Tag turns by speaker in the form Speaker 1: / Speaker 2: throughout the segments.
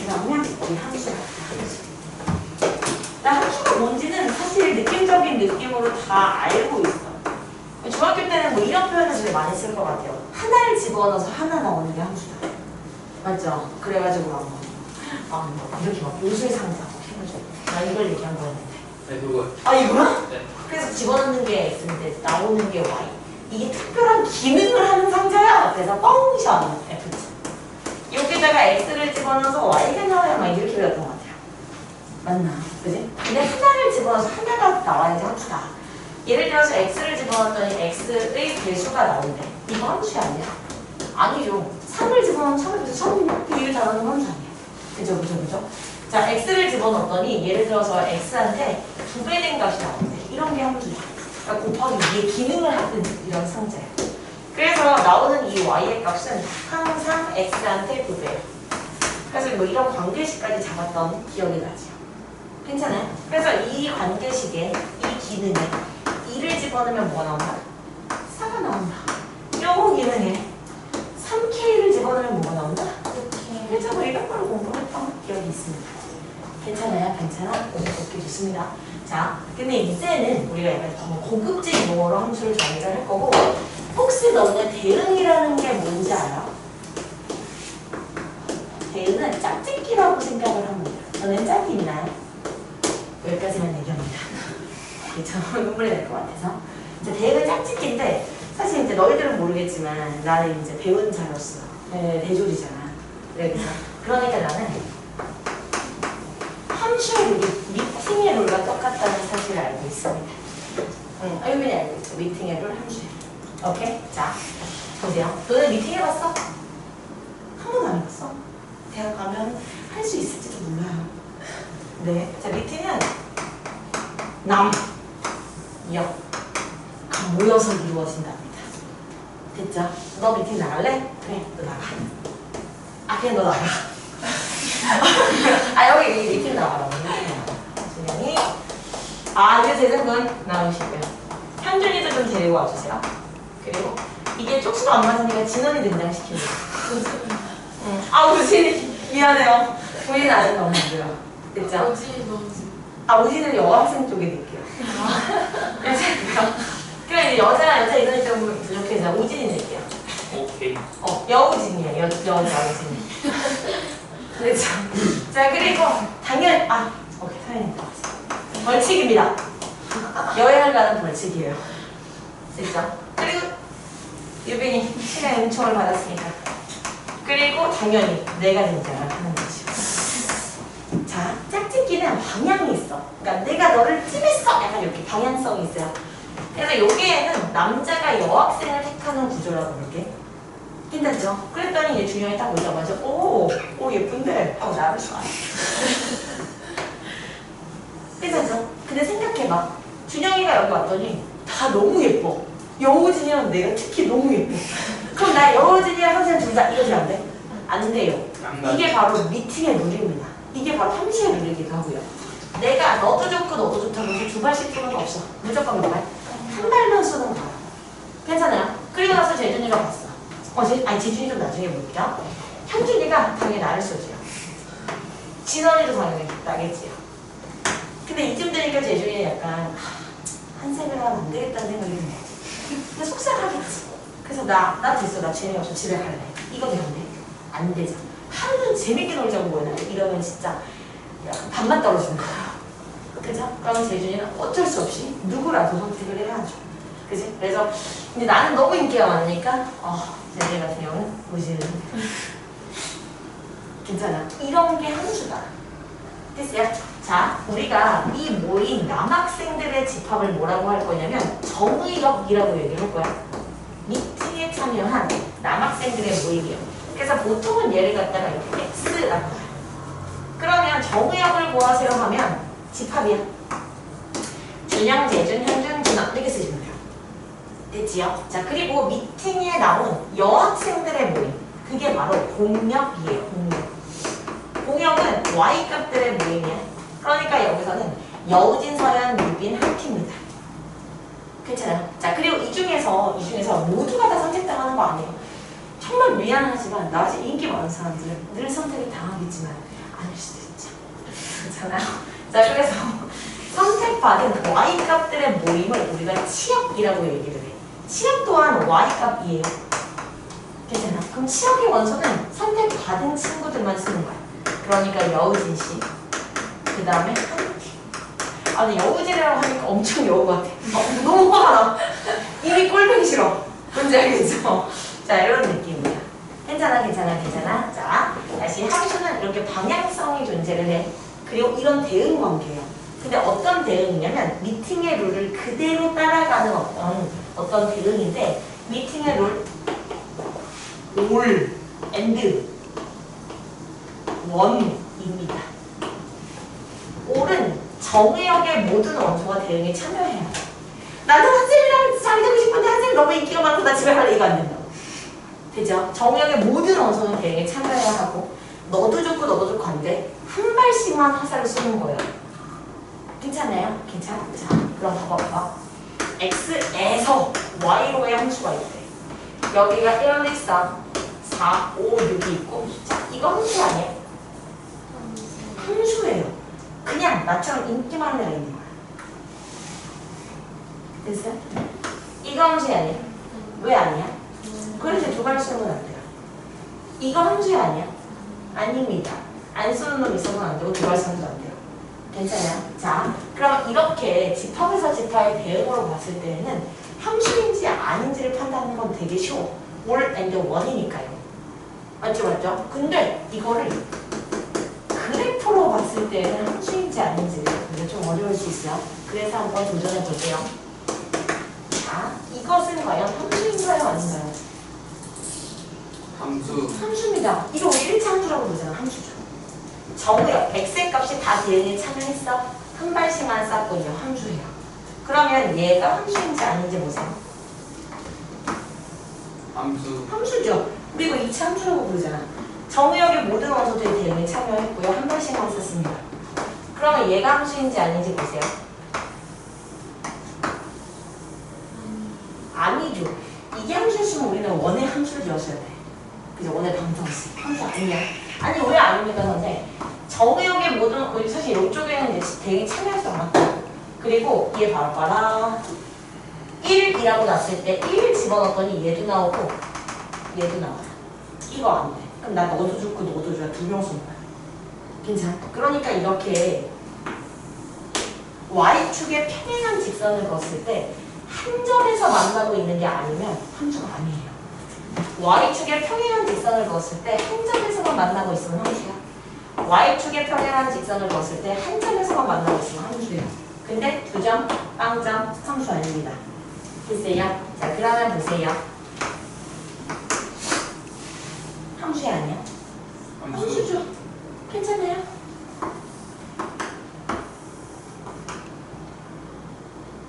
Speaker 1: 그 다음에 우리 함수가 나 함수가 뭔지는 사실 느낌적인 느낌으로 다 알고 있어. 중학교 때는 뭐 이런 표현을 제일 많이 쓸 것 같아요. 하나를 집어넣어서 하나 나오는 게 함수다. 맞죠? 그래가지고 뭐 이렇게 막 요술 상자 해가지고 나 이걸 얘기한 거였는데.
Speaker 2: 네, 그거.
Speaker 1: 아 이거야?
Speaker 2: 네.
Speaker 1: 그래서 집어넣는 게 X인데 나오는 게 Y. 이게 특별한 기능을 하는 상자야. 그래서 펑션 F지. 여기다가 X를 집어넣어서 Y가 나와야 막 이렇게 배웠던 것 같아요. 맞나? 그지? 근데 하나를 집어넣어서 하나가 나와야지 함수다. 예를 들어서 X를 집어넣었더니 X의 배수가 나온대. 이거 함수 아니야? 아니죠. 3을 집어넣으면 3을 배수 3이냐? 그 일을 잘하는 함수 아니야. 그죠? 자, X를 집어넣었더니 예를 들어서 X한테 2배 된 값이 나온대. 이런 게 함수야. 그러니까 곱하기 2의 기능을 하는 이런 상자야. 그래서 나오는 이 Y의 값은 항상 X한테 2배. 그래서 뭐 이런 관계식까지 잡았던 기억이 나죠. 괜찮아요? 그래서 이 관계식에 이 기능에 2를 집어넣으면 뭐가 나온다? 4가 나온다. 요 기능에 3K를 집어넣으면 뭐가 나온다? 그래서 뭐 이런 걸 공부했던 기억이 있습니다. 괜찮아요? 오케이, 좋습니다. 자, 근데 이제는 우리가 약간 더 고급진 용어로 함수를 정의를 할 거고, 혹시 너네 대응이라는 게 뭔지 알아? 대응은 짝짓기라고 생각을 하면 돼요. 너네는 짝이 있나요? 여기까지만 얘기합니다. 저 눈물이 날 것 같아서. 이제 대응은 짝짓기인데, 사실 이제 너희들은 모르겠지만, 나는 이제 배운 자로서 대졸이잖아. 그러니까 나는 함수의 룰이 미팅의 룰과 똑같다는 사실을 알고 있습니다. 아유민이 알고 있죠. 미팅의 룰, 함수의 룰. 오케이? 자, 보세요. 너네 미팅 해봤어? 한 번도 안 해봤어? 대학 가면 할 수 있을지도 몰라요. 네. 자, 미팅은 남, 여, 모여서 이루어진답니다. 됐죠? 너 미팅 나갈래? 그래, 너 나가. 아, 그냥 너 나가. 여기 미팅 나가라고. 준영이. 이제 재생분 나오시고요. 현준이도 좀 데리고 와주세요. 그리고 이게 쪽수가 안 맞으니까 진원이 등장시키고. 우진이. 미안해요. 우진은 아직 너무 힘들어. 됐죠? 우진은 여학생 쪽에 드릴게요. 그럼 이제 여자 이런 좀 부족해서 우진이 낼게요.
Speaker 2: 오케이.
Speaker 1: 여우진이에요. 여자 우진이. 그렇죠. 자, 그리고 당연히 오케이, 사연이 나왔어요. 벌칙입니다. 여행을 가는 벌칙이에요. 됐죠? 그리고 유빈이 시간 요청을 받았으니까. 그리고 당연히 내가 등장을 하는 거죠. 자, 짝짓기는 방향이 있어. 그러니까 내가 너를 찜했어. 약간 이렇게 방향성이 있어요. 그래서 여기에는 남자가 여학생을 택하는 구조라고 볼게. 괜찮죠? 그랬더니 이제 준영이 딱 보자마자 오 예쁜데 하고 나를 쏴. 괜찮죠? 근데 생각해봐. 준영이가 여기 왔더니 다 너무 예뻐. 여우진이랑 내가 특히 너무 예뻐. 그럼 나 여우진이랑 선생님 둘 다 이러지 안 돼? 안 돼요. 이게 바로 미팅의 룰입니다. 이게 바로 함수의 룰이기도 하고요. 내가 너도 좋고 너도 좋다고 해서 두 발씩 쏘는 거 없어. 무조건 몇 발? 한 발만 쏘는 거야. 괜찮아요? 그리고 나서 재준이가 봤어. 재준이 좀 나중에 볼게요. 현준이가 당연히 나를 쏘지요. 진원이도 당연히 나겠지요. 근데 이쯤 되니까 재준이는 약간 한색을 하면 안 되겠다는 생각이 드는 거지. 근데 속상하겠지. 그래서 나 됐어. 나 재미없어. 집에 갈래. 이거 되는데? 안 되죠. 하루는 재밌게 놀자고 모였는데 이러면 진짜 약간 반만 떨어지는 거야. 그죠? 그럼 재준이는 어쩔 수 없이 누구라도 선택을 해야죠. 그지? 그래서 근데 나는 너무 인기가 많으니까 재준이 같은 경우는 무시를 괜찮아. 이런 게 함수다. 됐어요? 자, 우리가 이 모인 남학생들의 집합을 뭐라고 할 거냐면 정의역이라고 얘기를 할 거야. 미팅에 참여한 남학생들의 모임이요. 그래서 보통은 얘를 갖다가 이렇게 X라고 해요. 그러면 정의역을 구하세요 하면 집합이야. 준영, 재준, 현준, 준학 이렇게 쓰시면 돼요. 됐지요? 자, 그리고 미팅에 나온 여학생들의 모임. 그게 바로 공역이에요. 공역은 Y값들의 모임이야. 그러니까 여기서는 여우진, 서연, 유빈 한 팀입니다. 괜찮아요? 자, 그리고 이 중에서 모두가 다 선택당하는 거 아니에요. 정말 미안하지만 나같이 인기 많은 사람들은 늘 선택을 당하겠지만 아닐 수도 있죠. 그렇잖아요. 자, 그래서 선택받은 y 값들의 모임을 우리가 치역이라고 얘기를 해. 치역 또한 y 값이에요. 괜찮아? 그럼 치역의 원소는 선택받은 친구들만 쓰는 거야. 그러니까 여우진 씨, 그 다음에 한티. 아, 근데 여우진이라고 하니까 엄청 여우 같아. 너무 화가 나. 이미 꼴보기 싫어. 뭔지 알겠죠? 자, 이런 느낌이야. 괜찮아, 괜찮아, 괜찮아. 자, 다시 함수는 이렇게 방향성이 존재를 해. 그리고 이런 대응 관계예요. 근데 어떤 대응이냐면 미팅의 룰을 그대로 따라가는 어떤 대응인데, 미팅의 룰 all and one입니다. all은 정의역의 모든 원소가 대응에 참여해요. 나도 한쌤이랑 잘 되고 싶은데 한쌤 너무 인기가 많고 나 집에 갈래, 이거 안 된다고. 되죠? 정의역의 모든 원소는 대응에 참여해야 하고, 너도 좋고 너도 좋고 한데 한 발씩만 화살을 쏘는 거예요. 괜찮아요? 괜찮아? 자, 그럼 봐봐. x에서 y로의 함수가 있대. 여기가 1, 2, 3, 4, 5, 6이 있고, 자, 이거 함수 아니야? 함수예요. 그냥 나처럼 인기 많은 애가 있는 거야. 됐어요? 이거 함수 아니야? 왜 아니야? 그래서 두 발 쏘면 안 돼요. 이거 함수 아니야? 아닙니다. 안 쏘는 놈 있어서는 안 되고 두 발 쏘면 안 돼요. 괜찮아요? 자, 그럼 이렇게 집합에서 집합의 대응으로 봤을 때는 함수인지 아닌지를 판단하는 건 되게 쉬워. all and one이니까요. 맞죠, 맞죠? 근데 이거를 그래프로 봤을 때는 함수인지 아닌지를 좀 어려울 수 있어요. 그래서 한번 도전해 볼게요. 자, 이것은 과연 함수인가요, 아닌가요?
Speaker 2: 함수.
Speaker 1: 함수입니다. 이거 우리 1차 함수라고 부르잖아. 함수죠. 정의역, x의 값이 다 대응에 참여했어. 한 발씩만 쌌군요. 함수예요. 그러면 얘가 함수인지 아닌지 보세요.
Speaker 2: 함수.
Speaker 1: 함수죠. 우리 이거 2차 함수라고 부르잖아. 정의역의 모든 원소들이 대응에 참여했고요. 한 발씩만 썼습니다. 그러면 얘가 함수인지 아닌지 보세요. 아니죠. 이게 함수였으면 우리는 원의 함수를 지었어야 돼. 그죠? 원의 방정식. 함수 아니야. 아니, 왜 아닙니까, 선생? 정의역의 모든, 사실 이쪽에는 이제 대응에 참여해서 나왔고, 그리고 얘 봐라. 1이라고 났을 때 1을 집어넣었더니 얘도 나오고 얘도 나와. 이거 안 돼. 그럼 나 너도 좋고 너도 좋아. 두 명 쓴 거야. 괜찮아? 그러니까 이렇게 Y축의 평행한 직선을 그었을 때 한 점에서 만나고 있는 게 아니면 함수가 아니에요. Y축의 평행한 직선을 그었을 때 한 점에서만 만나고 있으면 함수야. Y축의 평행한 직선을 그었을 때 한 점에서만 만나고 있으면 함수예요. 근데 두 점, 빵점, 함수 아닙니다. 됐어요? 자, 그러면 보세요. 함수 아니야? 함수죠. 괜찮아요?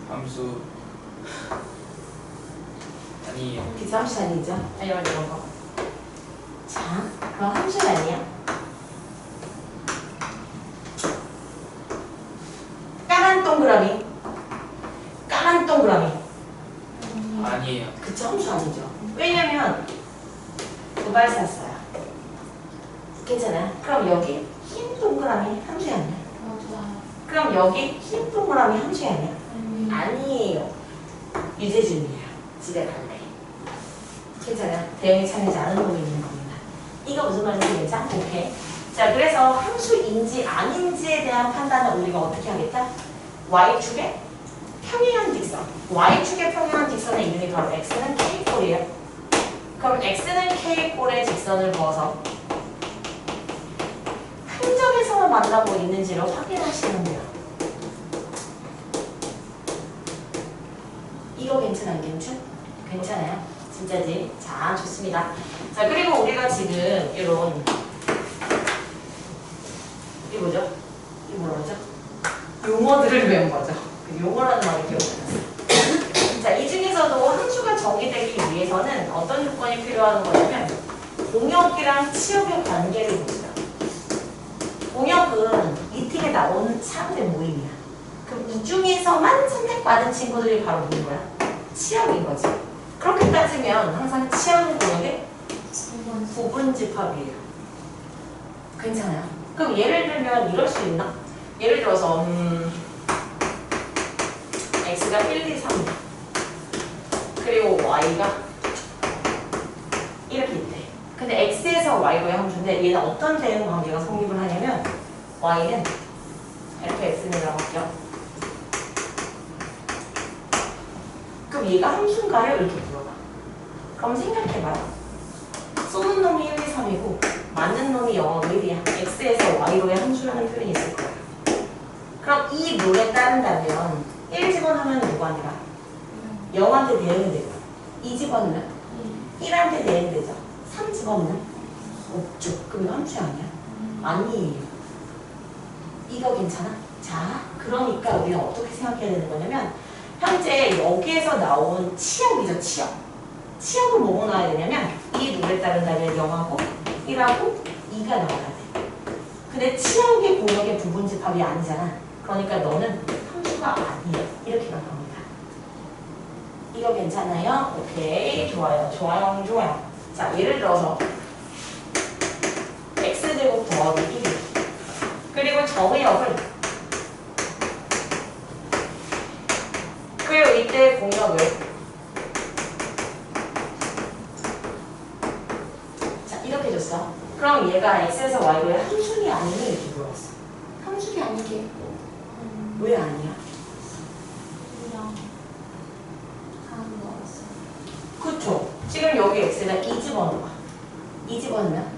Speaker 2: 함수. 아니에요.
Speaker 1: 그쵸, 함수 아니죠? 이런 거. 자, 그럼 함수 아니야? 까만 동그라미. 까만 동그라미.
Speaker 2: 아니에요.
Speaker 1: 그쵸, 함수 아니죠. 왜냐면 두 발 샀어요. 괜찮아요? 그럼 여기 흰 동그라미 함수 아니야? 그럼 여기 흰 동그라미 함수 아니야? 아니에요. 유재준이에요. 집에 갈래. 괜찮아요? 대응에 참여하지 않은 놈이 있는 겁니다. 이거 무슨 말인지 괜찮아? 오케이. 자, 그래서 함수인지 아닌지에 대한 판단을 우리가 어떻게 하겠다? Y축의 평행한 직선. Y축의 평행한 직선의 이름이 바로 X는 K꼴이에요. 그럼 X는 K꼴의 직선을 그어서 한 점에서만 만나고 있는지를 확인하시면 돼요. 이거 괜찮아, 안 괜찮? 괜찮아요? 진짜지? 자, 좋습니다. 자, 그리고 우리가 지금 이런 이게 뭐죠? 이게 뭐라 그러죠? 용어들을 배운 거죠. 그 용어라는 말을 기억해놨어요. 자, 이 중에서도 함수가 정의되기 위해서는 어떤 조건이 필요한 거냐면 공역이랑 치역의 관계를 봅시다. 공역은 이 팀에 나오는 사람들의 모임이야. 그럼 이 중에서만 선택받은 친구들이 바로 뭐인 거야? 치역인 거지. 그렇게 따지면 항상 치역은 공역의 부분집합이에요. 괜찮아요? 그럼 예를 들면 이럴 수 있나? 예를 들어서 x가 1, 2, 3 그리고 y가 이렇게 있대. 근데 x에서 y로의 함수인데 얘는 어떤 대응 관계가 성립을 하냐면 y는 fx라고 할게요. 그럼 얘가 함수인가요? 이렇게 물어봐. 그럼 생각해봐요. 쏘는 놈이 1, 2, 3이고 맞는 놈이 0, 1이야. x에서 y로의 함수라는 표현이 있을 거야. 그럼 이 룰에 따른다면 1 집어넣으면 누구 아니라 0한테 대응이 되고 2 집어넣으면 1한테 대응이 되죠. 3 집어넣으면 없죠. 그럼 이거 함수 아니야? 아니에요. 이거 괜찮아? 자, 그러니까 우리는 어떻게 생각해야 되는 거냐면 현재 여기에서 나온 치역이죠. 치역을 뭐고 나와야 되냐면 이 룰에 따른다면 0하고 1하고 2가 나와야 돼. 근데 치역의 공역의 부분집합이 아니잖아. 그러니까 너는 함수가 아니야. 이렇게 갈 겁니다. 이거 괜찮아요? 오케이. 좋아요. 자, 예를 들어서 x제곱 더하기 1 그리고 정의역을 그리고 이때 공역을 자 이렇게 줬어. 그럼 얘가 x에서 y로의 함수이 아니니 이렇게 물어봤어. 함수이 아니게 왜 아니야? 그쵸? 지금 여기 x에다 2 집어넣어봐. 2 집어넣으면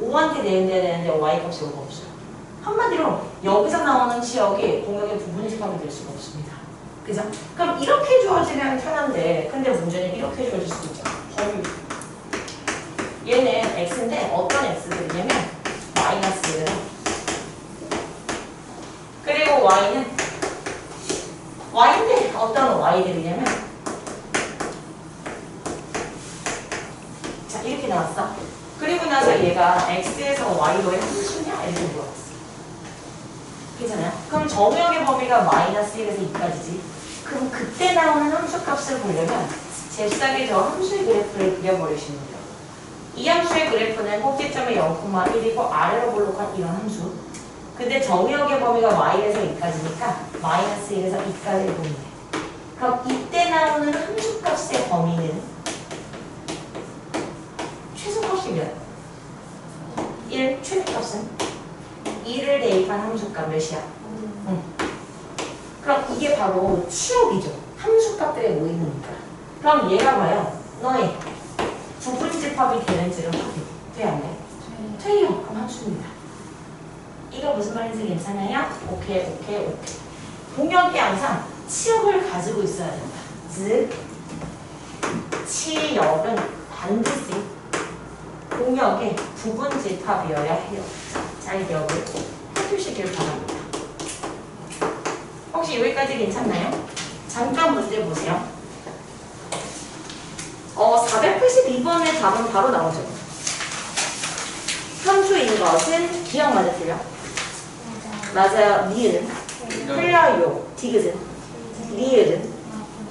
Speaker 1: 5한테 대응돼야 되는데 y 값이 5가 없어요. 한마디로 여기서 나오는 치역이 공역의 부분집합이 될 수가 없습니다. 그죠? 그럼 이렇게 주어지면 편한데 근데 문제는 이렇게 주어질 수도 있죠. 범위. 얘는 x인데 어떤 x들이냐면 마이너스 1을 그리고 y는 y인데 어떤 y들이냐면 자 이렇게 나왔어. 그리고 나서 얘가 x에서 y로의 함수냐 이렇게 물어봤어. 괜찮아요? 그럼 정역의 범위가 마이너스 1에서 2까지지. 그럼 그때 나오는 함수 값을 보려면 잽싸게 저 함수의 그래프를 그려버리시면 돼요. 이 함수의 그래프는 꼭지점이 0,1이고 아래로 볼록한 이런 함수. 근데 정역의 범위가 y에서 2까지니까 마이너스 1에서 2까지를 보면 돼. 그럼 이때 나오는 함수 값의 범위는 최소값이 몇? 1, 최대값은? 2를 대입한 함수값 몇이야? 그럼 이게 바로 치역이죠. 함수값들의 모임이니까. 그럼 얘가 봐요. 너의 부분집합이 되는지를 확인. 돼 안 돼? 돼요. 그럼 함수입니다. 이거 무슨 말인지 괜찮아요? 오케이. 공역이 항상 치역을 가지고 있어야 된다. 즉 치역은 반드시 공역의 부분집합이어야 해요. 잘 기억을 해주시길 바랍니다. 혹시 여기까지 괜찮나요? 잠깐 문제 보세요. 482번의 답은 바로 나오죠. 함수인 것은 기억 맞아 틀려? 맞아요. 니은 틀려요. 디귿은 리을은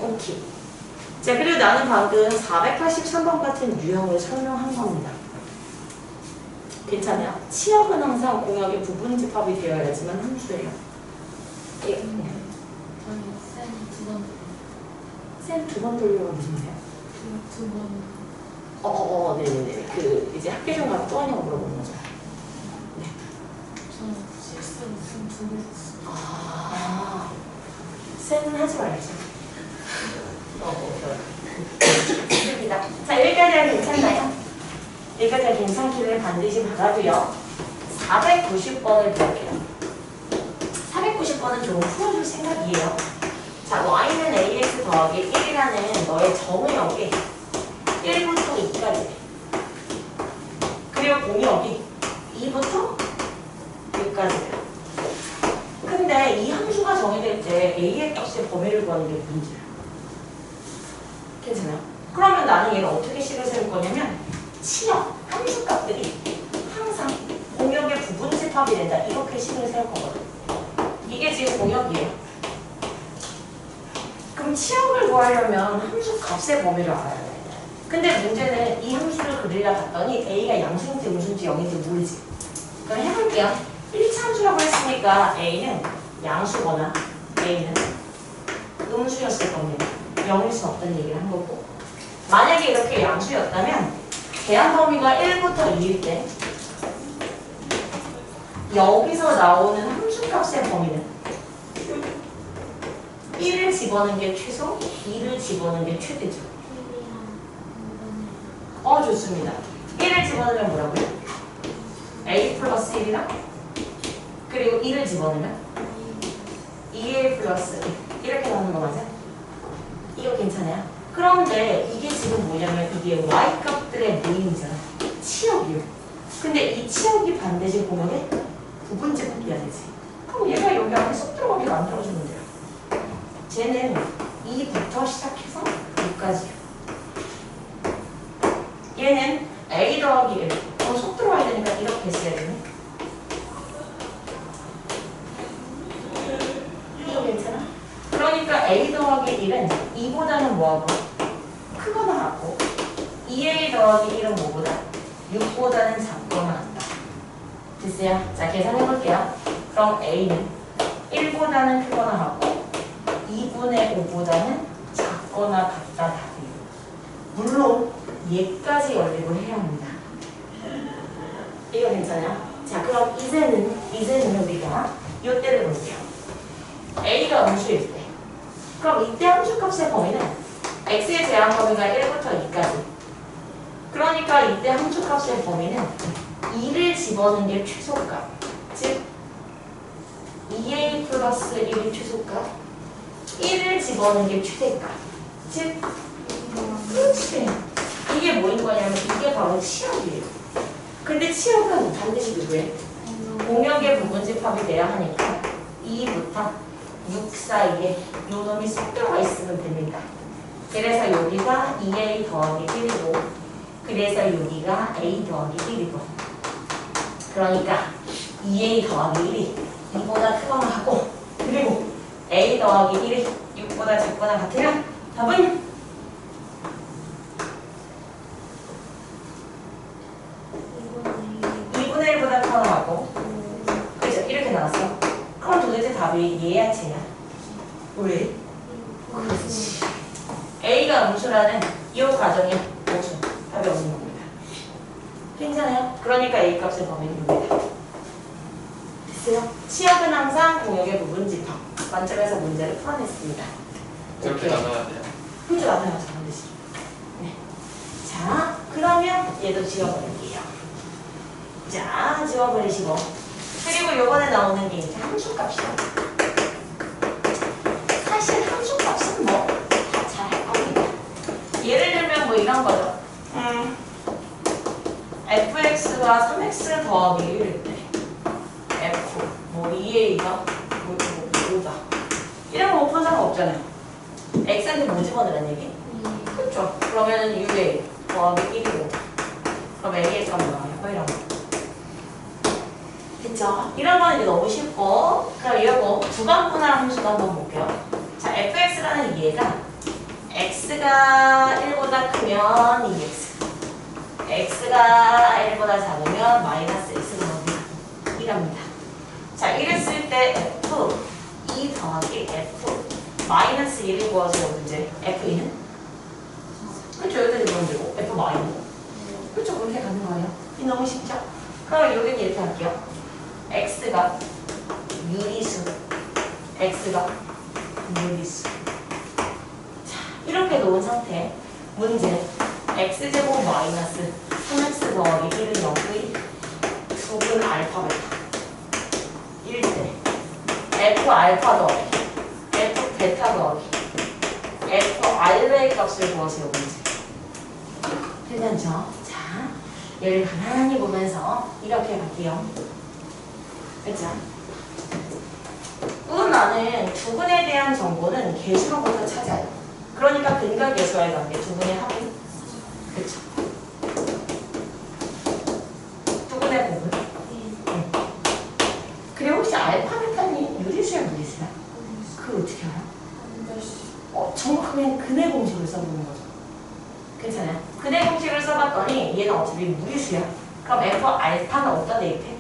Speaker 1: 오케이. 자 그리고 나는 방금 483번 같은 유형을 설명한 겁니다. 괜찮아요? 치역은 항상 공역의 부분집합이 되어야지만 함수예요. 쌤 두 번 돌려가 무슨 말이야? 두 번. 네네네. 그 이제 학교 좀 가서 또 하냐고 물어보는 거죠. 네.
Speaker 3: 저는 실수로 두 개 썼어요.
Speaker 1: 쌤은 하지 말지. 좋습니다. 자 여기까지가 괜찮나요? 여기까지가 괜찮기를 반드시 바라고요. 490번을 볼게요. 490번은 조금 풀어줄 생각이에요. 자, y는 ax 더하기 1이라는 너의 정의역이 1부터 2까지 그리고 공역이 2부터 6까지 근데 이 함수가 정의될 때 a의 값의 범위를 구하는 게 문제야. 괜찮아요? 그러면 나는 얘를 어떻게 식을 세울 거냐면 치역, 함수 값들이 항상 공역의 부분집합이 된다. 이렇게 식을 세울 거거든. 이게 지금 공역이에요. 그럼 치역을 구하려면 함수 값의 범위를 알아야 돼. 근데 문제는 이 함수를 그리려 갔더니 a가 양수인지 음수인지 0인지 모르지. 그럼 해볼 해볼게요. 1차 함수라고 했으니까 A는 양수거나 A는 음수였을 겁니다. 0일 수 없다는 얘기를 한 거고, 만약에 이렇게 양수였다면 대한 범위가 1부터 2일 때 여기서 나오는 함수값의 범위는 1을 집어넣는 게 최소, 2를 집어넣는 게 최대죠. 좋습니다. 1을 집어넣으면 뭐라고요? A 플러스 1이랑 그리고 2를 집어넣으면 2A 플러스 1 이렇게 나오는 거 맞아? 이거 괜찮아요? 그런데 이게 지금 뭐냐면 이게 Y값들의 모임이잖아. 치역이요. 근데 이 치역이 반대식 공역의 부분제곱이어야 되지. 그럼 얘가 여기 안에 쏙 들어가게 만들어주면 돼요. 쟤는 2부터 시작해서 6까지요. 얘는 A 더하기 1. 속 들어와야 되니까 이렇게 했어야 되네. 이거 괜찮아? 그러니까 A 더하기 1은 2보다는 뭐하고? 크거나 같고 2A 더하기 1은 뭐보다? 6보다는 작거나 같다. 됐어요? 자, 계산해볼게요. 그럼 A는 1보다는 크거나 같고 2분의 5보다는 작거나 같다 답이에요. 물론 얘까지 연립을 해야 합니다. 이거 괜찮아요? 자, 그럼 이제는 우리가 이때를 볼게요. A가 음수일 때. 그럼 이때 함수값의 범위는 X의 제한 범위가 1부터 2까지. 그러니까 이때 함수값의 범위는 2를 집어넣는 게 최소값. 즉 2A 플러스 1이 최소값. 1을 집어넣는 게 최대값. 즉 그렇지. 이게 뭐인 거냐면 이게 바로 치역이에요. 근데 치역은 반드시 누구예요? 공역의 부분집합이 돼야 하니까 2부터 6 사이에 요 놈이 쏙 들어가 있으면 됩니다. 그래서 여기가 2A 더하기 1이고 그래서 여기가 A 더하기 1이고 그러니까 2A 더하기 1이 2보다 크거나 하고 그리고 A 더하기 1이 6보다 작거나 같으면 답은 2분의 1보다 크거나 같고 그렇죠? 이렇게 나왔어. 그럼 도대체 답이 얘야 쟤야? 왜? 그렇지. A가 음수라는 이 과정이 오수. 답이 없는 겁니다. 괜찮아요? 그러니까 A 값의 범위입니다. 됐어요? 치역은 항상 공역의 부분집합. 관점에서 문제를 풀어냈습니다.
Speaker 2: 이렇게 나눠야 돼요.
Speaker 1: 그죠? 나눠요. 반드시. 네. 자, 그러면 얘도 지워버릴게요. 자, 지워버리시고 그리고 요번에 나오는 게 이제 함수값이요. 사실 함수값은 뭐 다 잘 할 겁니다. 예를 들면 뭐 이런 거죠. fx가 3x 더하기 1일 때 f 뭐 2a가 뭐 5다 이런 거 오픈 상관없잖아요. x한테 뭐 집어넣으란 얘기? 그렇죠. 그러면은 6a 더하기 1이고 그럼 a의 값 나와요. 뭐 이런 거. 됐죠? 이런 거는 이제 너무 쉽고 그럼 이러고 주관분할 함수도 한번 볼게요. 자, fx라는 얘가 x가 1보다 크면 2x x가 1보다 작으면 마이너스 x가 나옵니다. 이랍니다. 자, 이랬을 때 f 2 더하기 f 마이너스 1을 구하세요. 문제 f2는? 그렇죠. 여기까지 보면 되고 f 마이너스 그렇죠. 그렇게 가는 거예요. 이 너무 쉽죠? 그럼 여기는 이렇게 할게요. x가 유리수 x가 무리수. 자, 이렇게 놓은 상태 문제 x제곱 마이너스 3x 더하기 1은 0의 2분 알파 베타 1대 f 알파 더하기 f 베타 더하기 f 알베의 값을 구하세요. 문제 괜찮죠? 자, 얘를 가만히 보면서 이렇게 갈게요. 그죠? 우선 나는 두근에 대한 정보는 개수로부터 찾아요. 그러니까 근과 개수와의 관계, 두근의 합은 그쵸? 두근의 부분. 응. 그리고 혹시 알파 베타는 유리수야 무리수야? 그걸 어떻게 알아? 정확하게 근의 공식을 써보는 거죠. 괜찮아요? 근의 공식을 써봤더니 얘는 어차피 무리수야. 그럼 f 알파는 어디다 대입해?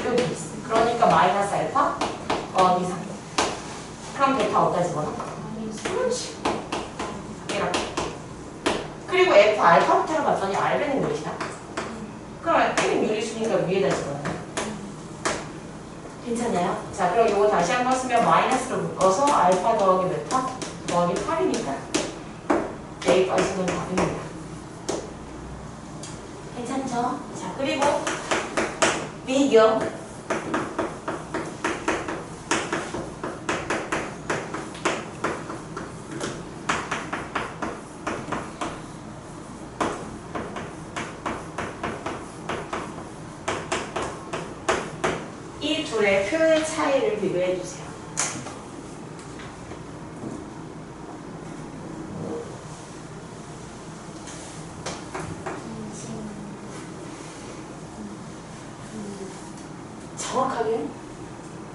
Speaker 1: 여기 있어. 그러니까 마이너스 알파 더하기 3. 그럼 베타 어디다 집어넣어? 그렇지. 이렇게. 그리고 F 알파부터를 봤더니 R배는 몇이야? 그럼 F는 유리수니까 위에다 집어넣어. 괜찮아요? 자, 그럼 이거 다시 한번 쓰면 마이너스로 묶어서 알파 더하기 베타 더하기 8이니까 A까지는 답입니다. 괜찮죠? 자, 그리고 비교. 이 둘의 표의 차이를 비교해 주세요. 정확하게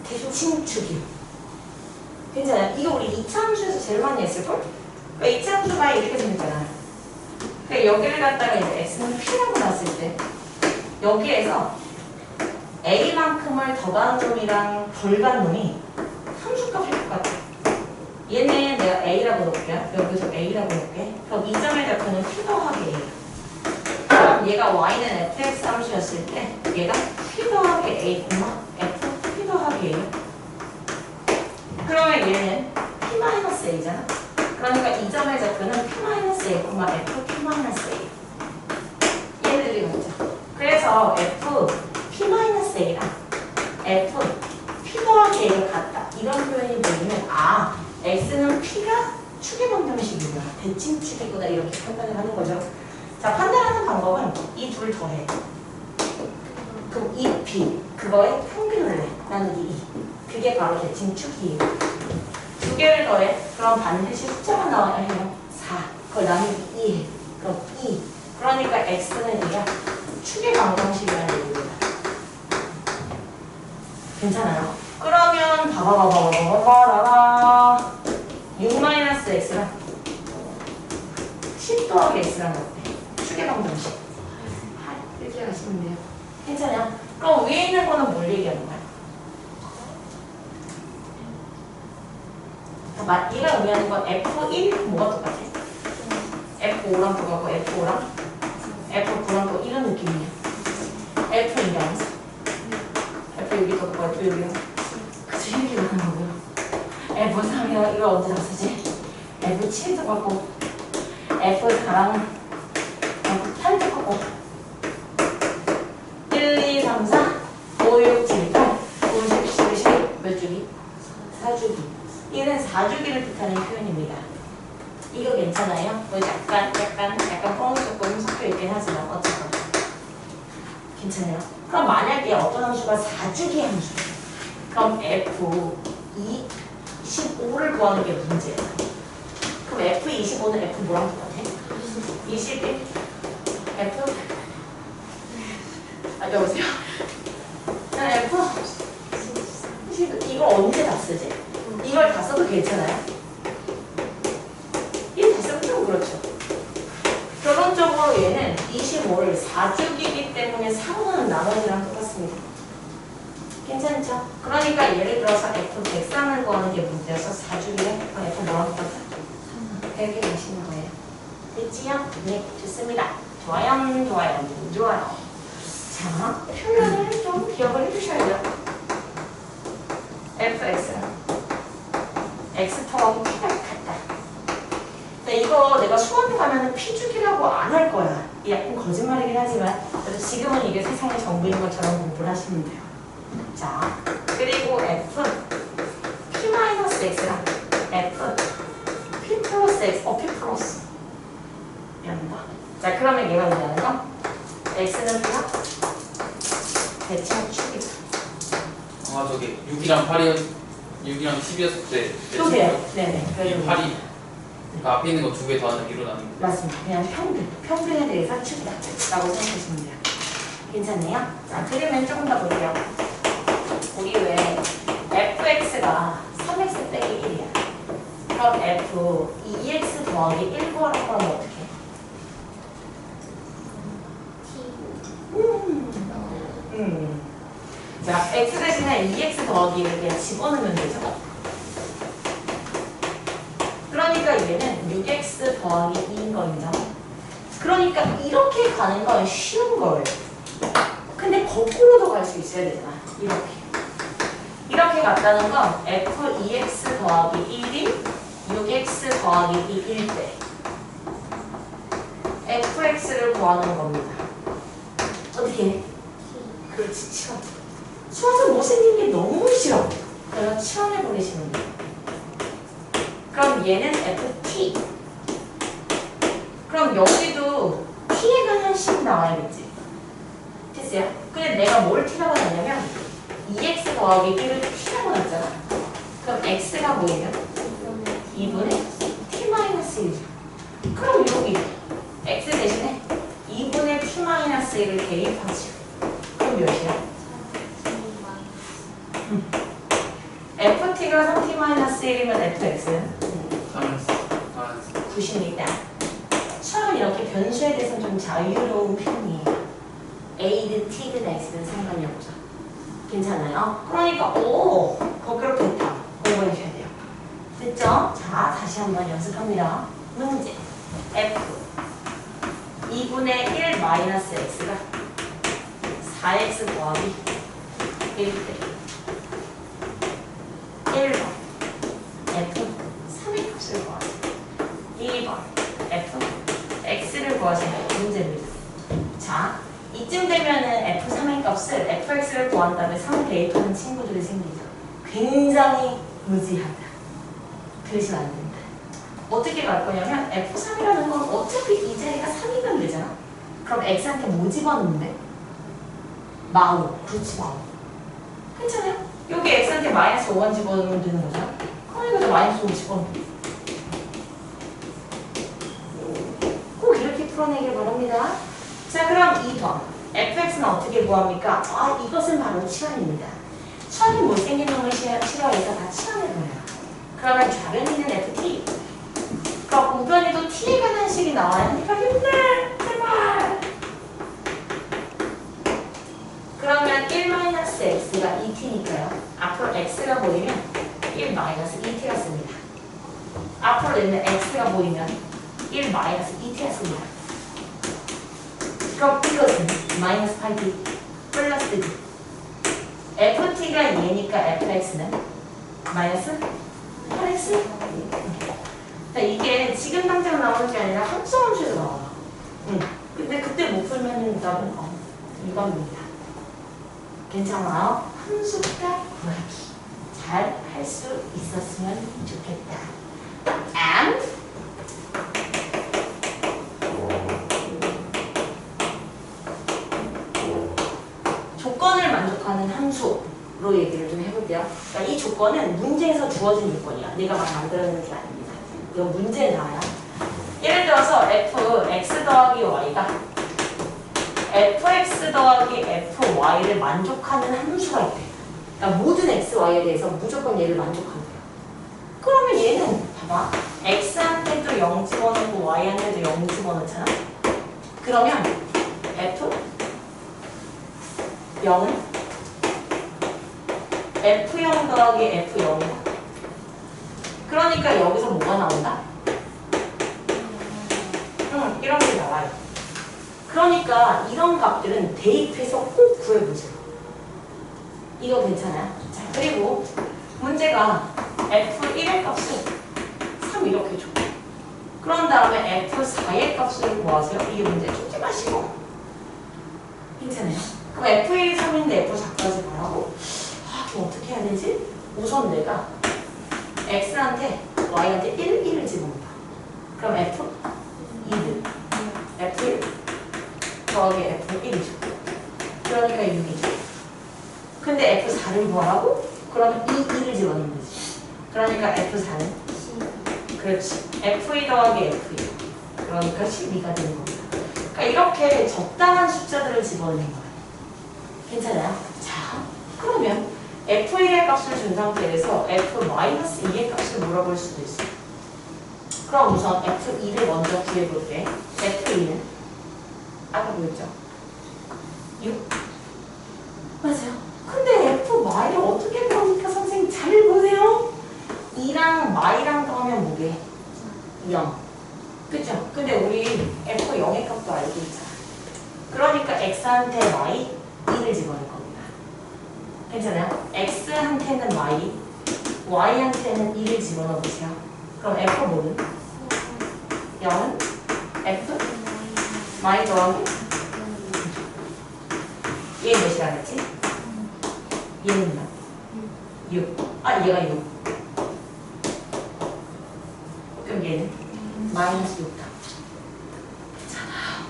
Speaker 1: 대칭축이요. 괜찮아요. 이거 우리 2차 함수에서 제일 많이 했을걸? 그러니까 2차 함수가 이렇게 생겼잖아요. 그러니까 여기를 갖다가 이제 x는 p라고 놨을 때 여기에서 a만큼을 더간 놈이랑 덜간 놈이 함수값일 것 같아. 얘는 내가 a라고 놓을게요. 여기서 a라고 놓을게. 그럼 이 점의 좌표는 p 더하기 a. 그럼 얘가 y는 fx 함수였을 때 얘가 p 더하기 a, f p 더하기 a. 그러면 얘는 p-a잖아. 그러니까 이 점의 좌표는 p-a, f p-a. 얘들이 맞죠. 그래서 f p-a랑 f p 더하기 a가 같다. 이런 표현이 보이면 아, x는 p가 축의 방정식이구나. 대칭축이구나. 이렇게 판단을 하는 거죠. 자, 판단하는 방법은 이 둘 더해. 그럼 이 p 그거의 평균을 내. 나누기 2. 그게 바로 대칭축이에요. 두 개를 더해. 그럼 반드시 숫자가 나와야 해요. 4. 그걸 나누기 2 해. 그럼 2. 그러니까 x는 2야. 축의 방정식이라는 얘기입니다. 괜찮아요? 그러면 봐봐봐봐봐봐봐봐 6-x랑 10 더하기 x랑 어때? 축의 방정식. 이렇게 하시면 돼요. 괜찮아요? 그럼 위에 있는 거는 뭘 얘기하는 거야? 얘가 의미하는 건 F1 뭐가 똑같아? F5랑 똑같고 F5랑 F9랑 또 이런 느낌이에요. F2랑 F6이 똑같고 F6이랑 그치 이렇게 가는 거고요. F3이랑 이거 언제 다 쓰지? F7도 똑같고 F4랑 F8도 똑같고 1, 2, 3, 4, 5, 6, 7, 8, 9, 10, 11, 12 몇 주기? 4주기. 이는 4주기를 뜻하는 표현입니다. 이거 괜찮아요? 뭐 약간 뻥이 조금 섞여 있긴 하지만 어쨌든 괜찮아요? 그럼 만약에 어떤 함수가 4주기 함수 그럼 F2, 15를 구하는 게 문제예요. 그럼 F25는 F 뭐랑 똑같아? 21? F? 여보세요? F? 이걸 언제 다 쓰지? 이걸 다 써도 괜찮아요? 이게 다 쓰면 좀 그렇죠. 결론적으로 얘는 25를 4주기이기 때문에 4로는 나머지랑 똑같습니다. 괜찮죠? 그러니까 예를 들어서 F 100쌍을 구하는 게 문제여서 4주기에 F 뭐랑 똑같아? 100이 되시는 거예요. 됐지요? 네, 좋습니다. 좋아요, 좋아요, 좋아요. 자, 표현을 좀 기억을 해주셔야 돼요. fx랑 x 더하기 p가 같다. 근데 이거 내가 수업에 가면은 p주기라고 안 할 거야. 이게 약간 거짓말이긴 하지만 그래도 지금은 이게 세상의 전부인 것처럼 공부를 하시면 돼요. 자, 그리고 f p-x랑 f p 플러스 x, p 플러스 이런다. 자, 그러면 얘가 뭐냐는 거? x는 p가 대칭축이다.
Speaker 2: 아 저기 6이랑 6이랑 10이었을 때
Speaker 1: 또 돼요. 네네.
Speaker 2: 8이 그러니까 앞에 있는 거 두 개 더하는 2로 나눈 거.
Speaker 1: 맞습니다. 그냥 평균에 대해서 축이다 라고 생각하시면 돼요. 괜찮네요? 자, 그러면 조금 더 볼게요. 우리 왜 fx가 3x 빼기 1이야. 그럼 f 2x 더하기 1 구하라고 하면 어떻게 해? 자, x 대신에 2x 더하기를 그냥 집어넣으면 되죠. 그러니까 얘는 6x 더하기 2인 겁니다. 그러니까 이렇게 가는 건 쉬운 거예요. 근데 거꾸로도 갈 수 있어야 되잖아. 이렇게 갔다는 건 f2x 더하기 1이 6x 더하기 2일 때 fx를 구하는 겁니다. 어떻게 해? 그렇지, 치환. 치환은 못생긴 게 너무 싫어. 그래서 치환해 버리시면 돼요. 그럼 얘는 ft. 그럼 여기도 t에 관한 식 나와야겠지. 됐어요? 근데 내가 뭘 t라고 놨냐면 2x 더하기 1을 t라고 놨잖아. 그럼 x가 뭐예요? 2분의 t-1이죠. 그럼 여기 x 대신에 2분의 t-1을 대입하죠. 그럼 몇이야? ft가 3t-1이면 fx는? 9입니다. 처음 이렇게 변수에 대해서는 좀 자유로운 편이에요. a든 t든 x든 상관이 없죠. 괜찮아요? 그러니까 거꾸로 됐다. 공부해주셔야 돼요. 됐죠? 자, 다시 한번 연습합니다. 문제 f 2분의 1 마이너스 x가 4x 더하기 1대 1번 f 3의 값을 구하세요. 2번 f x를 구하시는 문제입니다. 자, 이쯤 되면은 f3의 값을 fx를 구한 다음에 3 대입하는 친구들이 생기죠. 굉장히 무지하다. 그러시면 안 된다. 어떻게 갈 거냐면 f3이라는 건 어차피 이 자리가 3이면 되잖아. 그럼 x한테 뭐 집어넣는데? 마우. 그렇지, 마우. 괜찮아요? 여기 x한테 마이너스 5만 집어넣으면 되는 거잖아. 그러니까 저 마이너스 5 집어넣으면 돼. 꼭 이렇게 풀어내길 바랍니다. 자, 그럼 2번 fx는 어떻게 구합니까? 이것은 바로 치환입니다. 치환이 못생긴 놈을 싫어해서 다 치환해버려요. 그러면 좌변이는 ft. 그럼 우변에도 t에 관한 식이 나와야 하니까 힘내! 제발! 그러면 1-x가 2t니까요. 앞으로 x가 보이면 1-2t가 씁니다. 앞으로 내면 x가 보이면 1-2t가 씁니다. 그럼 이것은 마이너스 8t 플러스 t. ft가 얘니까 fx는 마이너스 8x. 자, 이게 지금 당장 나오는 게 아니라 함수함수에서 나와요. 근데 그때 못 풀면 답은 이겁니다. 괜찮아요? 함수값 구하기. 잘 할 수 있었으면 좋겠다. and 조건을 만족하는 함수로 얘기를 좀 해볼게요. 그러니까 이 조건은 문제에서 주어진 조건이야. 내가 막 만들어내는 게 아닙니다. 이건 문제에 나와요. 예를 들어서 fx 더하기 y가 fx 더하기 fy를 만족하는 함수가 있대. 그러니까 모든 x, y에 대해서 무조건 얘를 만족한대요. 그러면 얘는 봐봐. x한테도 0 집어넣고 y한테도 0 집어넣잖아. 그러면 f 0은 f0 더하기 f0이다. 그러니까 여기서 뭐가 나온다? 이런 게 나와요. 그러니까 이런 값들은 대입해서 꼭 구해보세요. 이거 괜찮아요? 자, 그리고 문제가 f1의 값을 3 이렇게 줘. 그런 다음에 f4의 값을 구하세요. 이게 문제 쫓지 마시고. 괜찮아요? 그럼 f1이 3인데 f4까지 가라고? 그럼 어떻게 해야 되지? 우선 내가 x한테 y한테 1을 집어넣다. 그럼 f2는 f1 더하기 f1이죠. 그러니까 6이죠. 근데 f4를 구하라고? 그러면 2를 집어넣는 거지. 그러니까 f4는 그렇지. f2 더하기 f2. 그러니까 12가 되는 겁니다. 그러니까 이렇게 적당한 숫자들을 집어넣는 거예요. 괜찮아요? 자, 그러면 f1의 값을 준 상태에서 f-2의 값을 물어볼 수도 있어요. 그럼 우선 f2를 먼저 구해볼게. f2는 아까 보였죠? 6? 맞아요. 근데 0. 그죠? 근데 우리 f 0의 값도 알고 있잖아. 그러니까 x한테 y 2를 집어넣을 겁니다. 괜찮아요? x한테는 y, y한테는 2를 집어넣어 보세요. 그럼 f 뭐는? 0은 f y 더하기 얘 몇이라 그랬지? 얘는 몇? 6. 아 얘가 6. 그럼 얘는 마이너스 6다. 괜찮아요.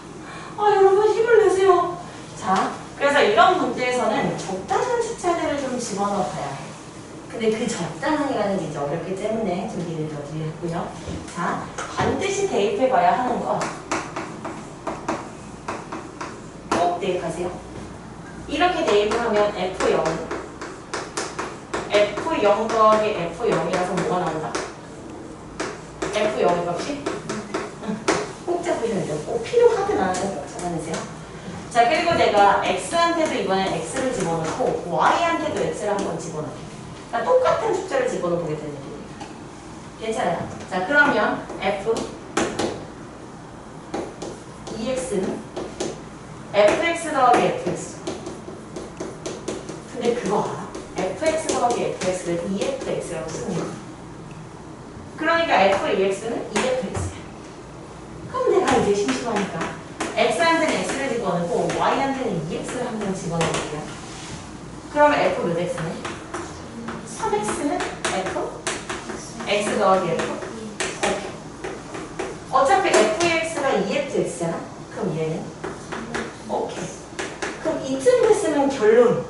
Speaker 1: 아 여러분 힘을 내세요. 자, 그래서 이런 문제에서는 적당한 숫자들을 좀 집어넣어 봐야 해. 근데 그 적당한이라는 게 이제 어렵기 때문에 준비를 더 드렸고요. 자, 반드시 대입해 봐야 하는 거 꼭 대입하세요. 이렇게 대입을 하면 F0은 F0 더하기 F0이라서 뭐가 나온다? F0의 값이? 꼭 잡으시면 돼요. 꼭 필요하든 안 하든 꼭 잡아내세요. 자, 그리고 내가 X한테도 이번엔 X를 집어넣고 Y한테도 X를 한번 집어넣게. 그러니까 똑같은 숫자를 집어넣게 되는 얘기입니다. 괜찮아요? 자, 그러면 F 2X는 fx 더하기 fx. 근데 그거 알아? fx 더하기 fx를 2fx라고 쓰는 거야. 그러니까 f2x는 2fx야. 그럼 내가 이제 심심하니까 x한테는 x를 집어넣고 y한테는 2x를 한 번 집어넣을게요. 그러면 f 몇 x는? 3x는 f? x 더하기 f? 어차피 fx가 2fx잖아? 그럼 얘는? 오케이. 그럼 이쯤 됐으면 결론.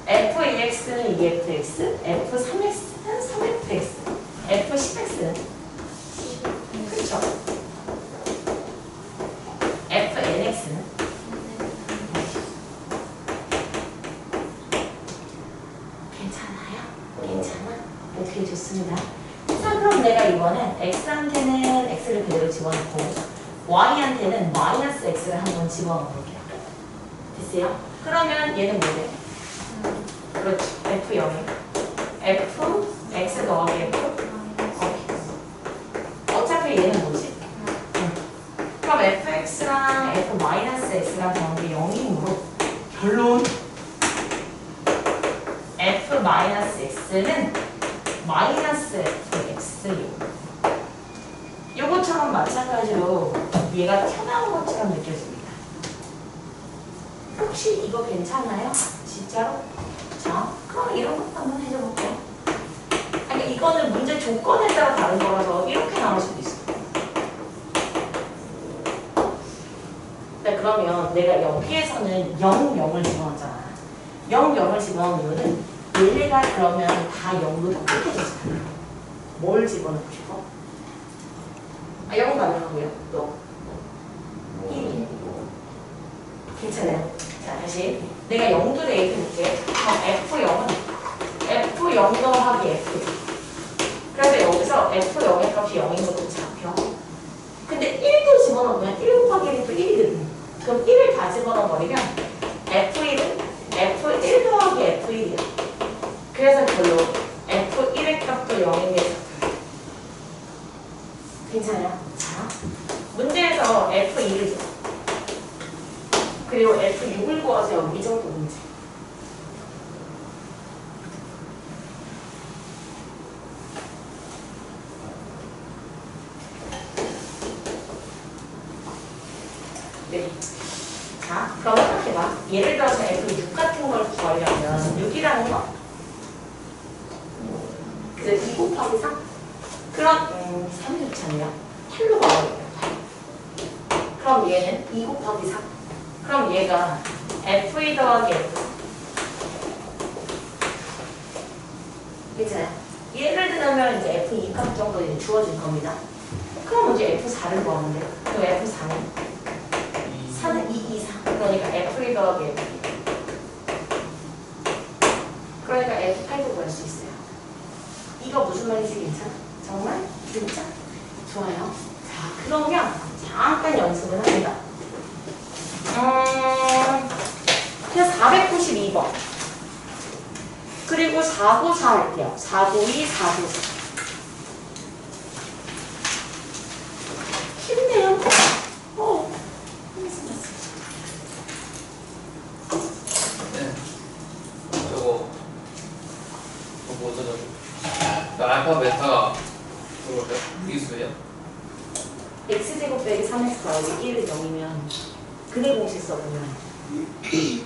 Speaker 1: f2x는 2fx, f3x는 3fx, f10x는? 그렇죠. fnx는? 괜찮아요? 괜찮아? 오케이, 좋습니다. 자, 그럼 내가 이번엔 x한테는 x를 그대로 집어넣고 y한테는 마이너스 x를 한번 집어넣어볼게요. 됐어요? 그러면 얘는 뭐래? 그렇지. F0이 F, X 더하기 F. 어차피 얘는 뭐지? 그럼 fx랑 f 마이너스 x랑 더하기 0이므로 결론 f 마이너스 x는 마이너스 fx요. 요것처럼 마찬가지로 얘가 튀어나온 것처럼 느껴집니다. 혹시 이거 괜찮아요? 진짜로? 자, 그럼 이런 것도 한번 해줘볼게요. 아니, 이거는 문제 조건에 따라 다른 거라서 이렇게 나올 수도 있어요. 네, 그러면 내가 여기에서는 0, 0을 집어넣었잖아. 0, 0을 집어넣은 이유는 얘네가 그러면 다 0로 똑같아졌잖아. 뭘 집어넣고 싶어? 아, 0 가능하고요. 또 1. 괜찮아요. 자, 다시 내가 0도 대입해볼게. 그럼 F0은 F0 더하기 F. 그래서 여기서 F0의 값이 0인 것도 잡혀. 근데 1도 집어넣으면 1 곱하기 1이 또 1이거든. 그럼 1을 다 집어넣어버리면 F1은 F1 더하기 F1이야. 그래서 결론 F1의 값도 0인 게 잡혀. 괜찮아요? 자, 문제에서 F2를 줘. 그리고 F6을 구하세요. 이 정도 문제. 네. 자, 그럼 생각해봐. 예를 들어서 F6 같은 걸 구하려면 6이라는 거? 그래서 2 곱하기 3? 그럼 3이 좋잖아요. 8로 가버려요. 그럼 얘는 2 곱하기 3. 그럼 얘가 F2 더하기 F. 괜찮아요? 예를 들면 이제 F2 값 정도 이제 주어질 겁니다. 그럼 이제 F4를 구하는데, 그럼 F4는? 4는 2 이상. 그러니까 F1 더하기 F2. 그러니까 F8도 구할 수 있어요. 이거 무슨 말인지 괜찮아? 정말? 진짜? 좋아요. 자, 그러면 잠깐 연습을 합니다. 그냥 492번. 그리고 494 할게요. 492, 494.
Speaker 2: 알파 베타가 그거예요? 비수예요?
Speaker 1: x제곱 빼기 3x 더하기 1은 0이면 근의 공식 써보면 이게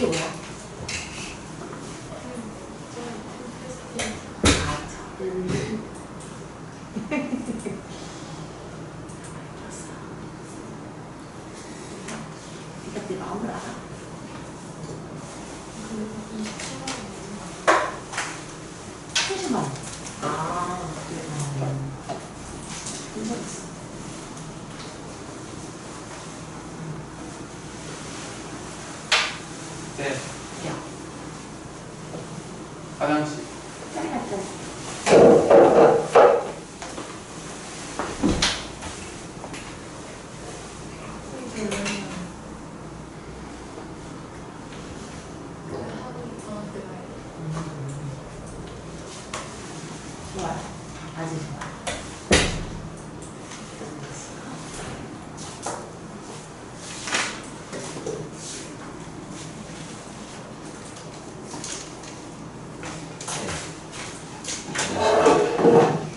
Speaker 1: 뭐야? 네가 내 마음을 알아? 잠시만. 아,
Speaker 2: 네.
Speaker 1: 야,
Speaker 2: 화장실.
Speaker 1: 빨리 갔다. 좋아, 아주 좋아.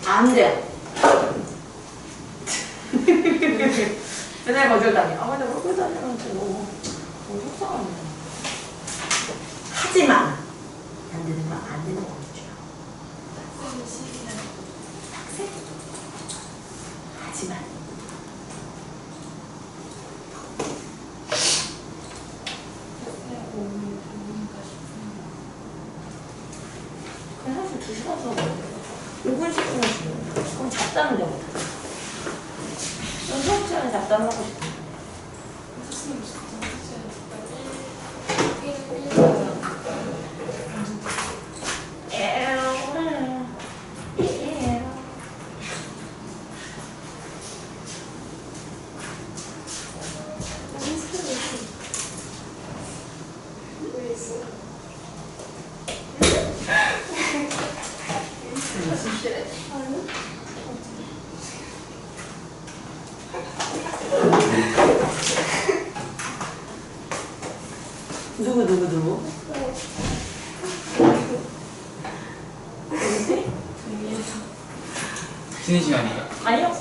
Speaker 1: 안 돼요. 맨날 거절당해. 아, 근데 거절당해가지고 속상하네. 하지만 안 되는 건 안 되는 거죠. 하지만 그냥 사실 2시간 수업 5분 10분을 주는 거야. 그럼 잡담을 내 못하지. 넌 수업 시간에 잡담을 하고 싶어. 누구? 누구지?
Speaker 2: 쉬는 시간이에요?
Speaker 1: 아니요.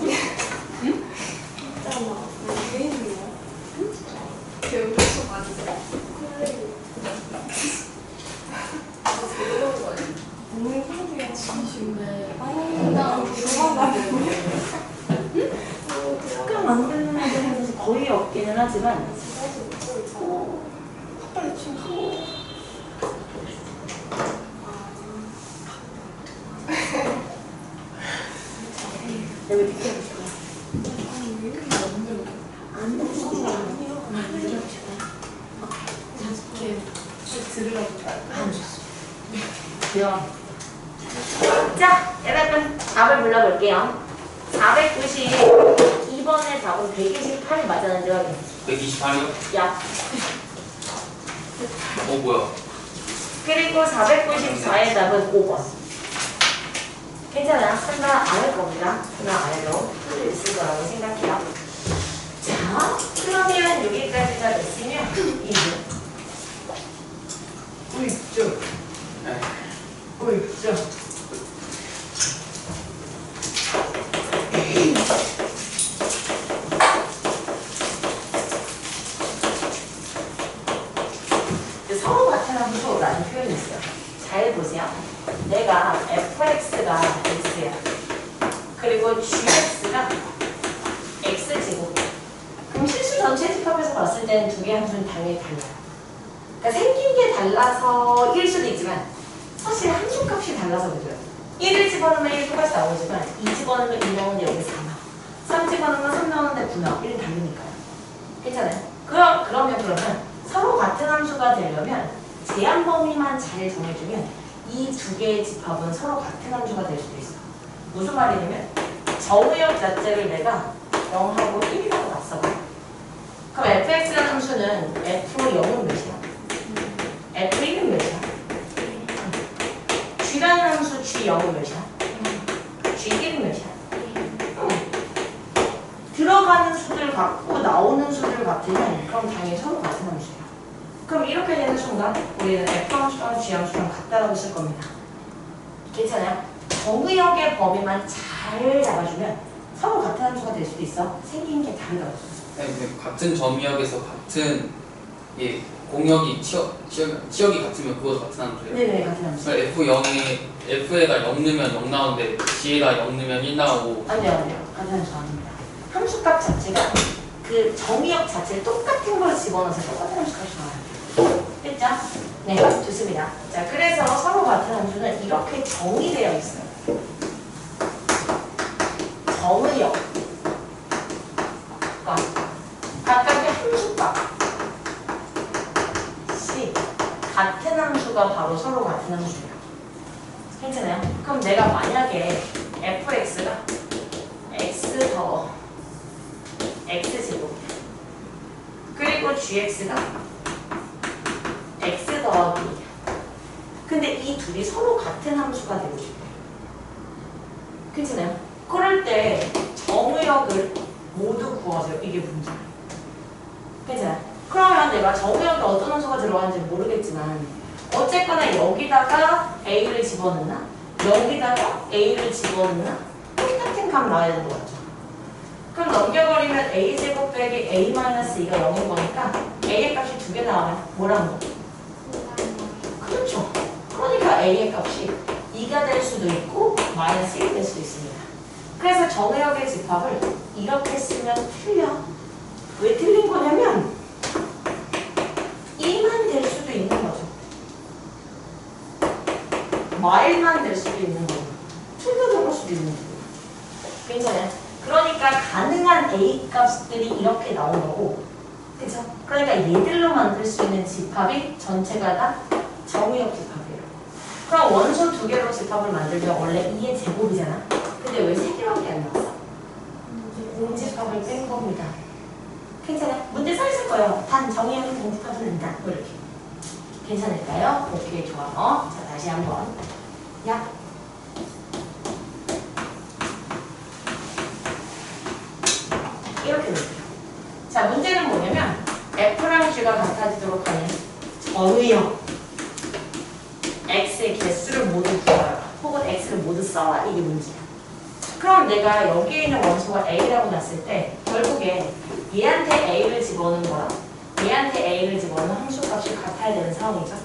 Speaker 1: 그냥 만드는 애들은 거의 없기는 하지만 내가 밑에 볼까? 안 돼요. 자, 여러분 답을 불러볼게요. 492번의 답은 128이 맞았는지 확인.
Speaker 2: 128이요?
Speaker 1: 야.
Speaker 2: 뭐야?
Speaker 1: 그리고 494의 답은 5번. 괜찮아. 하나 안 할 겁니다. 하나 안 해도 풀 수 있을 거라고 생각해요. 자, 그러면 여기까지가 됐으면 이제 있죠. 있죠. 대는 두 개의 함수는 당연히 달라요. 그러니까 생긴 게 달라서 일 수도 있지만 사실 함수 값이 달라서 그래요. 1을 집어넣으면 1 똑같이 나오지만 2 집어넣으면 2 나오는데 여기 4 나와. 3 집어넣으면 3 나오는데 9 나와. 1은 다르니까요. 괜찮아요? 그러면 서로 같은 함수가 되려면 제한 범위만 잘 정해주면 이 두 개의 집합은 서로 같은 함수가 될 수도 있어. 무슨 말이냐면 정의역 자체를 내가 0하고 1이라고 놨어. 그럼 fx라는 함수는 f0은 몇이야? f1은 몇이야? g라는 함수 g0은 몇이야? g1은 몇이야? 들어가는 수들 같고 나오는 수들 같으면 그럼 당연히 서로 같은 함수야. 그럼 이렇게 되는 순간 우리는 F함수랑 G함수랑 같다라고 쓸 겁니다. 괜찮아요? 정의역의 범위만 잘 잡아주면 서로 같은 함수가 될 수도 있어. 생긴 게 다르다고.
Speaker 2: 근데 같은 점유역에서 같은 예, 공역이 치역이 같으면 그것도 같은 함수예요?
Speaker 1: 네네, 같은 함수.
Speaker 2: 그러니까 F에가 0 넣으면 0 나오는데 G에가 0 넣으면 1 나오고.
Speaker 1: 아니요. 같은 함수 아닙니다. 함수값 자체가 그 정의역 자체에 똑같은 걸 집어넣어서 똑같은 함수값이 나와요. 됐죠? 네, 좋습니다. 자, 그래서 서로 같은 함수는 이렇게 정의되어 있어요. 정의역. 각각의 함수값이 같은 함수가 바로 서로 같은 함수예요. 괜찮아요? 그럼 내가 만약에 fx가 x 더 x제곱 그리고 gx가 x 더하기 근데 이 둘이 서로 같은 함수가 되고 싶어요. 괜찮아요? 그럴 때 정의역을 모두 구하세요. 이게 문제예요. 괜찮아요? 그러면 내가 정의역에 어떤 함수가 들어가는지 모르겠지만 어쨌거나 여기다가 a를 집어넣나 여기다가 a를 집어넣나 똑같은 값 나와야 되는 거 같죠? 그럼 넘겨버리면 a제곱 빼기 a-2가 0인 거니까 a의 값이 두 개 나와요. 뭐라는 거? 그렇죠. 그러니까 a의 값이 2가 될 수도 있고 마이너스 1이 될 수도 있습니다. 그래서 정의역의 집합을 이렇게 쓰면 틀려. 왜 틀린 거냐면 2만 될 수도 있는 거죠. 마일만 될 수도 있는 거고 2도 들어갈 수도 있는 거고. 괜찮아요? 그러니까 가능한 A 값들이 이렇게 나온 거고 그쵸? 그러니까 얘들로 만들 수 있는 집합이 전체가 다 정의역 집합이에요. 그럼 원소 두 개로 집합을 만들면 원래 2의 제곱이잖아. 근데 왜 3개밖에 안 나왔어? 공집합을 뺀 겁니다. 괜찮아요? 문제 써 있을 거예요. 단 정의역의 공집합은 된다. 이렇게. 괜찮을까요? 오케이, 좋아. 자, 다시 한번. 야. 이렇게 볼게요. 자, 문제는 뭐냐면 F랑 G가 같아지도록 하는 정의역 X의 개수를 모두 구해라. 혹은 X를 모두 써라. 이게 문제야. 그럼 내가 여기에 있는 원소가 A라고 놨을 때 결국에 얘한테 A를 집어넣는 거랑 얘한테 A를 집어넣는 함수값이 같아야 되는 상황이죠.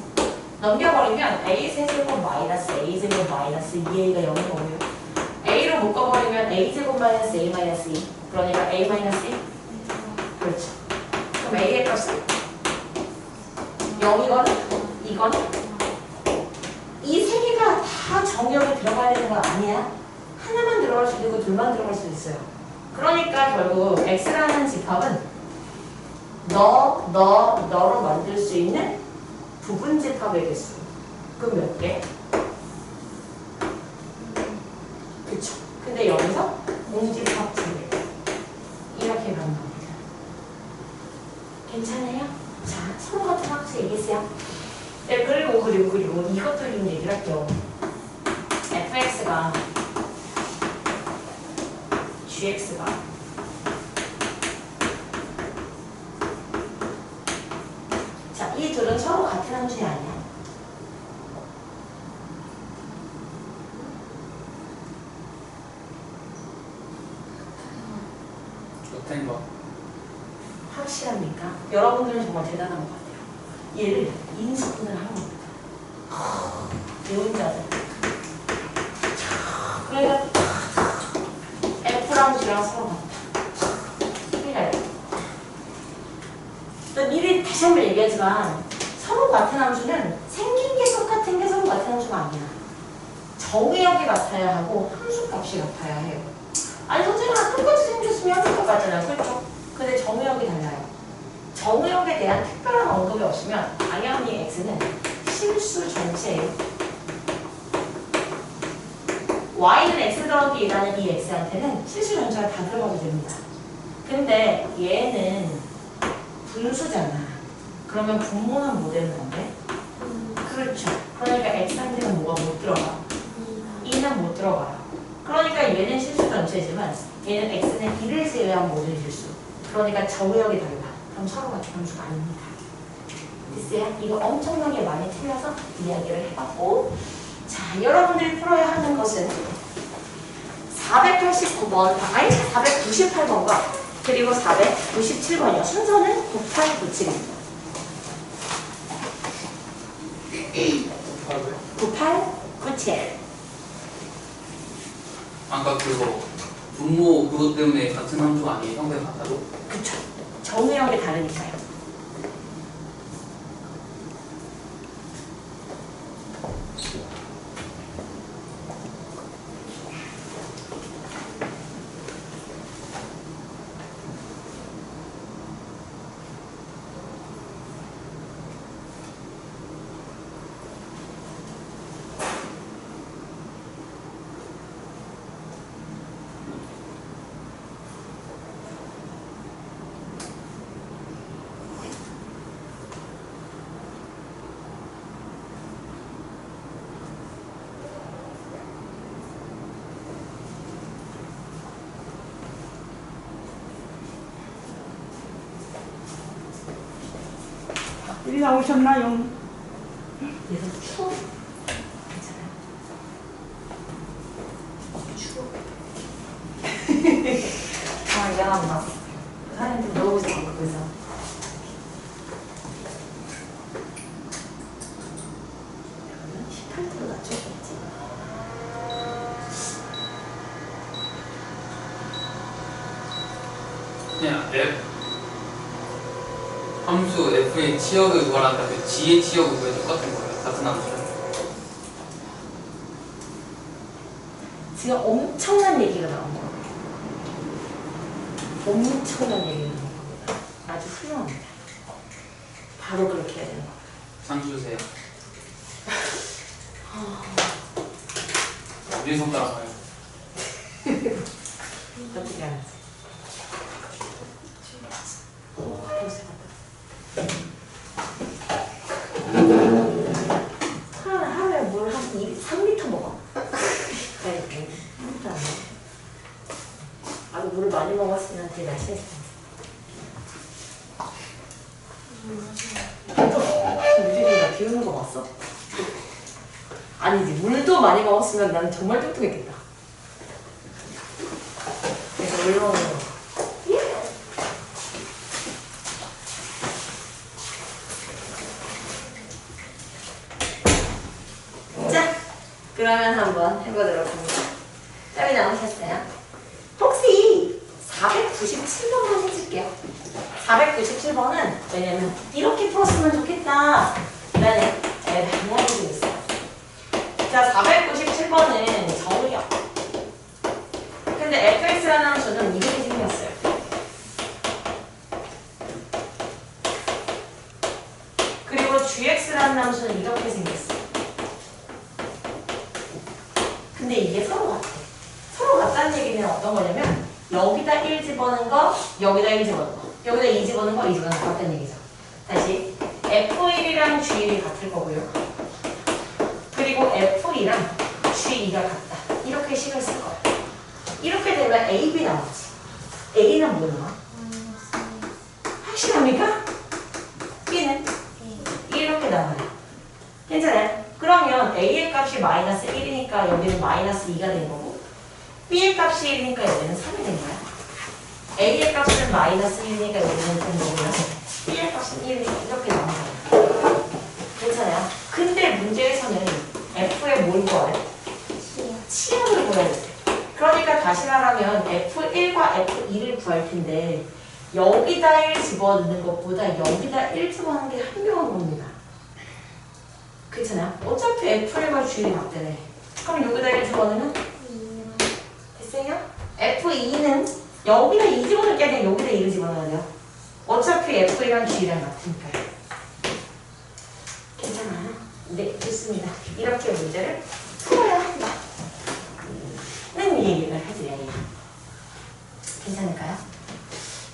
Speaker 1: 넘겨버리면 A 세제곱 마이너스 A 제곱 마이너스 2A가 0이 오고요. A로 묶어버리면 A 제곱 마이너스 A 마이너스 2 그러니까 A 마이너스 1 그렇죠. 그럼 A의 값은 0이거든? 이거는? 이 세 개가 다 정의역에 들어가야 되는 건 아니야. 하나만 들어갈 수도 있고 둘만 들어갈 수도 있어요. 그러니까 결국 X라는 집합은 너로 만들 수 있는 부분 집합의 개수. 그럼 몇 개? 그쵸. 근데 여기서 공집합 두 개. 이렇게 가는 겁니다. 괜찮아요? 자, 서로 같은 함수 얘기했어요. 네, 그리고 이것도 좀 얘기를 할게요. fx가 gx가 자, 이 둘은 서로 같은 함수야 아니야?
Speaker 2: 같은 거.
Speaker 1: 확실합니까? 여러분들은 정말 대단한 것 같아요. 얘를 인수분을 하는 겁니다. 배운 자들. 그러니까 F랑 G랑 서로 같다. 틀려요. 다시 한번 얘기하지만 서로 같은 함수는 생긴 게 똑같은 게 서로 같은 함수가 아니야. 정의역이 같아야 하고 함수값이 같아야 해요. 아니 선생님랑 똑같이 생겼으면 함수 똑같잖아요. 그렇죠? 근데 정의역이 달라요. 정의역에 대한 특별한 언급이 없으면 당연히 x는 실수 전체예요. y는 x 더하기 2라는 이 x한테는 실수 전체가 다 들어가도 됩니다. 근데 얘는 분수잖아. 그러면 분모는 뭐 되는 건데? 그렇죠. 그러니까 x한테는 뭐가 못 들어가? 2는 못 들어가요. 그러니까 얘는 실수 전체지만 얘는 x는 2를 제외한 모든 실수. 그러니까 정의역이 달라. 그럼 서로 같은 함수가 아닙니다. 됐어요? 이거 엄청나게 많이 틀려서 이야기를 해봤고, 자, 여러분들이 풀어야 하는 것은 489번, 아니 498번과 그리고 497번이요. 순서는 9897입니다. 9897.
Speaker 2: 아까 그거 분모 그것 때문에 같은 함수 아니에요? 형태 같아도?
Speaker 1: 그쵸. 정의역이 다르니까요.
Speaker 4: 일 나오셨나요?
Speaker 1: 그래서 추워. 괜찮아요. 추워. 아, 미안합니다. 사람들 너무 자꾸 그래서. 그러면 18도로 낮춰야겠지.
Speaker 2: 그냥 함수 f의 치역을 구하라는 그 g의 치역을 구해 똑같은 거예요. 같은 함수는.
Speaker 1: 지금 엄청난 얘기가 나온 거예요. 엄청난 얘기가 나온 겁니다. 아주 훌륭합니다. 바로 그렇게 해야 되는 거예요.
Speaker 2: 상 주세요. 네 손가락 봐요.
Speaker 1: 어떻게 알았지? 하루에 물 한 3리터 먹어. 아니, 3리터 안 먹어. 아주 물을 많이 먹었으면 되게 날씬했을 텐데. 유진이가 비우는 거 봤어? 아니지, 물도 많이 먹었으면 나는 정말 뚱뚱했겠다. 그래서 물 먹는 거. 자, 그러면 한번 해보도록 합니다. 짬이 나오셨어요? 혹시 497번만 해줄게요. 497번은 왜냐면 이렇게 풀었으면 좋겠다 라는 방향이 좀 있어요. 자, 497번은 정의역. 근데 fx라는 함수는 이렇게 생겼어요. 그리고 gx라는 함수는 이렇게 생겼어요. 근데 이게 서로 같아. 서로 같다는 얘기는 어떤 거냐면 여기다 1 집어넣은 거, 여기다 1 집어넣은 거, 여기다 2 집어넣은 거, 2 집어넣은 거 같다는 얘기죠. 다시 F1이랑 G1이 같을 거고요. 그리고 F2랑 G2가 같다. 이렇게 식을 쓸 거예요. 이렇게 되면 A, B 나오지. A는 뭐 나와? 확실합니까? B는? 이렇게 나와요. 괜찮아요? 그러면 A의 값이 마이너스 1이니까 여기는 마이너스 2가 된 거고 B의 값이 1이니까 여기는 3이 된 거야. A의 값은 마이너스 1이니까 여기는 된 거고요. B의 값은 1이니까 이렇게 나온 거예요. 괜찮아요? 근데 문제에서는 F의 뭘 구하래? 치역을 구해야 돼. 그러니까 다시 말하면 F1과 F2를 구할 텐데 여기다 1 집어넣는 것보다 여기다 1 집어넣는 게 현명한 겁니다. 그렇잖아요. 어차피 F1과 G이 같대네. 그럼 여기다 1 집어넣으면 됐어요? F2는 여기다 2 집어넣을 게 아니라 여기다 1을 집어넣어야 돼요. 어차피 F1이랑 G랑 같으니까요. 괜찮아요? 네, 좋습니다. 이렇게 문제를 풀어야 한다. 는 얘기를 해드려요. 괜찮을까요?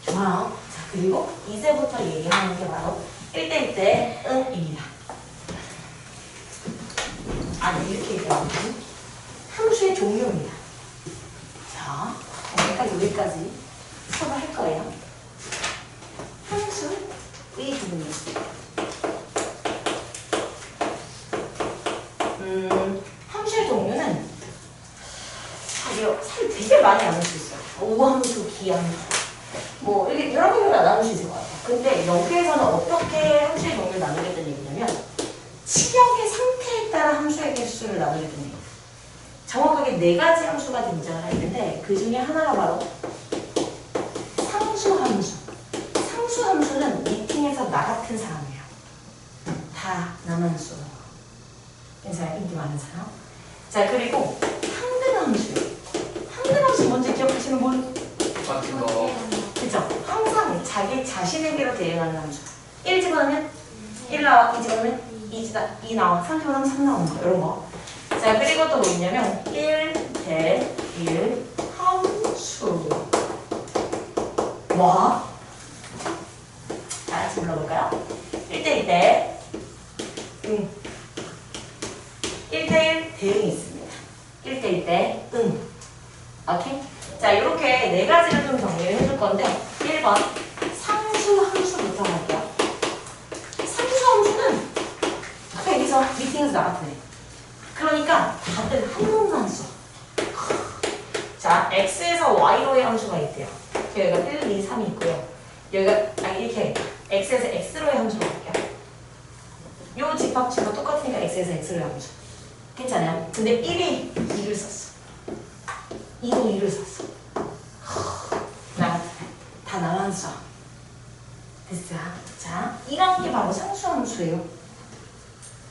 Speaker 1: 좋아요. 자, 그리고 이제부터 얘기하는 게 바로 1대1 대 응입니다. 아니, 이렇게 얘기하면 함수의 종류입니다. 자, 여기까지 수업을 할 거예요. 함수의 종류. 함수의 종류는 사실 되게 많이 나눌 수 있어요. 오함수, 기함수. 뭐, 이렇게 여러 개로 나눌 수 있을 것 같아요. 근데 여기에서는 어떻게 함수의 종류를 나누겠다는 얘기냐면, 치역의 상태에 따라 함수의 개수를 나누겠다는 얘기예요. 정확하게 4가지 함수가 등장을 하는데, 그 중에 하나가 바로 상수함수. 상수함수는 미팅에서 나 같은 사람이에요. 다 나만 써. 괜찮아요? 인기 많은 사람. 자, 그리고 항등함수. 항등함수 먼저 기억하시는 분?
Speaker 2: 똑같은 거.
Speaker 1: 그죠? 항상 자기 자신에게로 대응하는 함수. 1 집어넣으면 1 나와, 2 집어넣으면 2 나와, 3 집어넣으면 3 나오는 거, 이런 거. 자, 그리고 또 뭐냐면 1 대 1 함수. 와. 다 같이 불러볼까요? 1대 1 대 1대1 대응이 있습니다. 1대1 대 응. 오케이? 자, 이렇게 4가지를 좀 정리를 해줄 건데, 1번 상수함수부터 할게요. 상수함수는 아까 여기서 미팅에서 나갔네. 그러니까 다들 한 놈만 써. 자, x에서 y로의 함수가 있대요. 여기가 1, 2, 3이 있고요. 여기가 이렇게 x에서 x로의 함수가 있게요. 요 집합치가 똑같으니까 x에서 x로의 함수. 괜찮아요? 근데 1이 2를 썼어. 2도 2를 썼어. 다 나만 써. 됐어요? 자, 이런 게 바로 상수함수예요.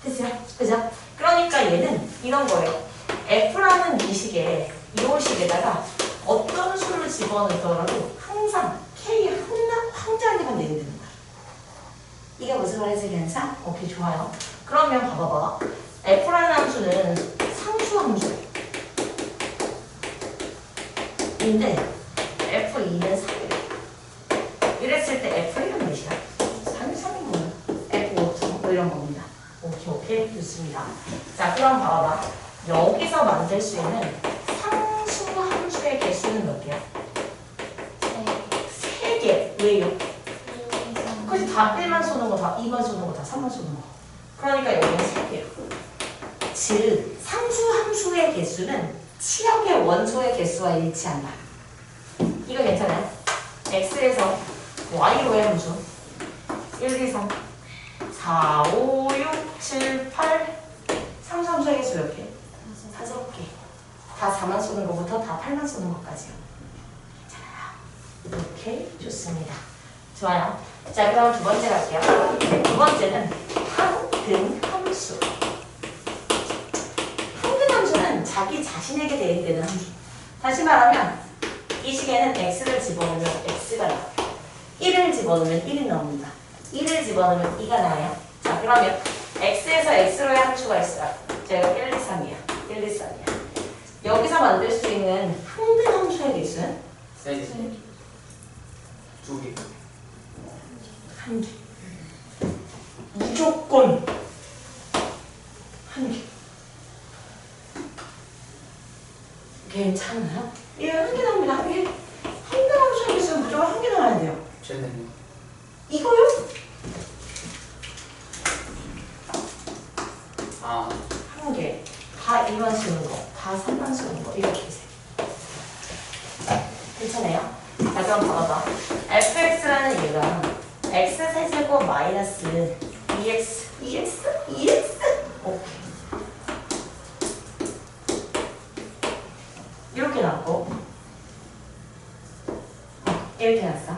Speaker 1: 됐어요? 그죠? 그러니까 얘는 이런 거예요. F라는 미식에, 이호식에다가 어떤 수를 집어넣더라도 항상 K 항자리만 내야 되는 거야. 이게 무슨 말인지 괜찮아? 오케이, 좋아요. 그러면 봐봐봐. F라는 함수는 상수함수. 인데 F2는 3이래. 이랬을 때 F1은 몇이야? 3이 3인 거야. F5 뭐 이런 겁니다. 오케이, 좋습니다. 자, 그럼 봐봐. 여기서 만들 수 있는 상수함수의 개수는 몇 개야? 3개. 왜요? 그치, 다 1만 쏘는 거, 다 2만 쏘는 거, 다 3만 쏘는 거. 그러니까 여기는 3개야. 즉, 상수함수의 개수는 치역의 원소의 개수와 일치한다. 이거 괜찮아요? x에서 y로의 함수 1, 2, 3, 4, 5, 6, 7, 8 상수함수의 개수 몇 개? 5개. 다 4만 쏘는 것부터 다 8만 쏘는 것까지요. 괜찮아요. 오케이, 좋습니다. 좋아요. 자, 그럼 두 번째 갈게요. 두 번째는 항등함수. 항등함수는 자기 자신에게 대응되는 함수. 다시 말하면 이 식에는 x를 집어넣으면 x가 나와요. 1을 집어넣으면 1이 나옵니다. 1을 집어넣으면 2가 나와요. 자, 그러면 x에서 x로의 함수가 있어요. 제가 1, 2, 3이야. 1, 2, 3이야. 여기서 만들 수 있는 항등함수의 개수는?
Speaker 2: 3개. 2개.
Speaker 1: 1개. 무조건 1개. 괜찮아요? 예, 1개 나옵니다. 1개. 항등함수의 개수는 무조건 1개 나와야 돼요.
Speaker 2: 쟤는요?
Speaker 1: 이거요?
Speaker 2: 아,
Speaker 1: 1개. 다 2만 쓰는 거, 다 3만 쓰는 거, 이렇게 세. 괜찮아요? 자, 그럼 봐봐. fx라는 얘가 x 세제곱 마이너스 2x, 오케이. 이렇게 나왔고, 이렇게 나왔어.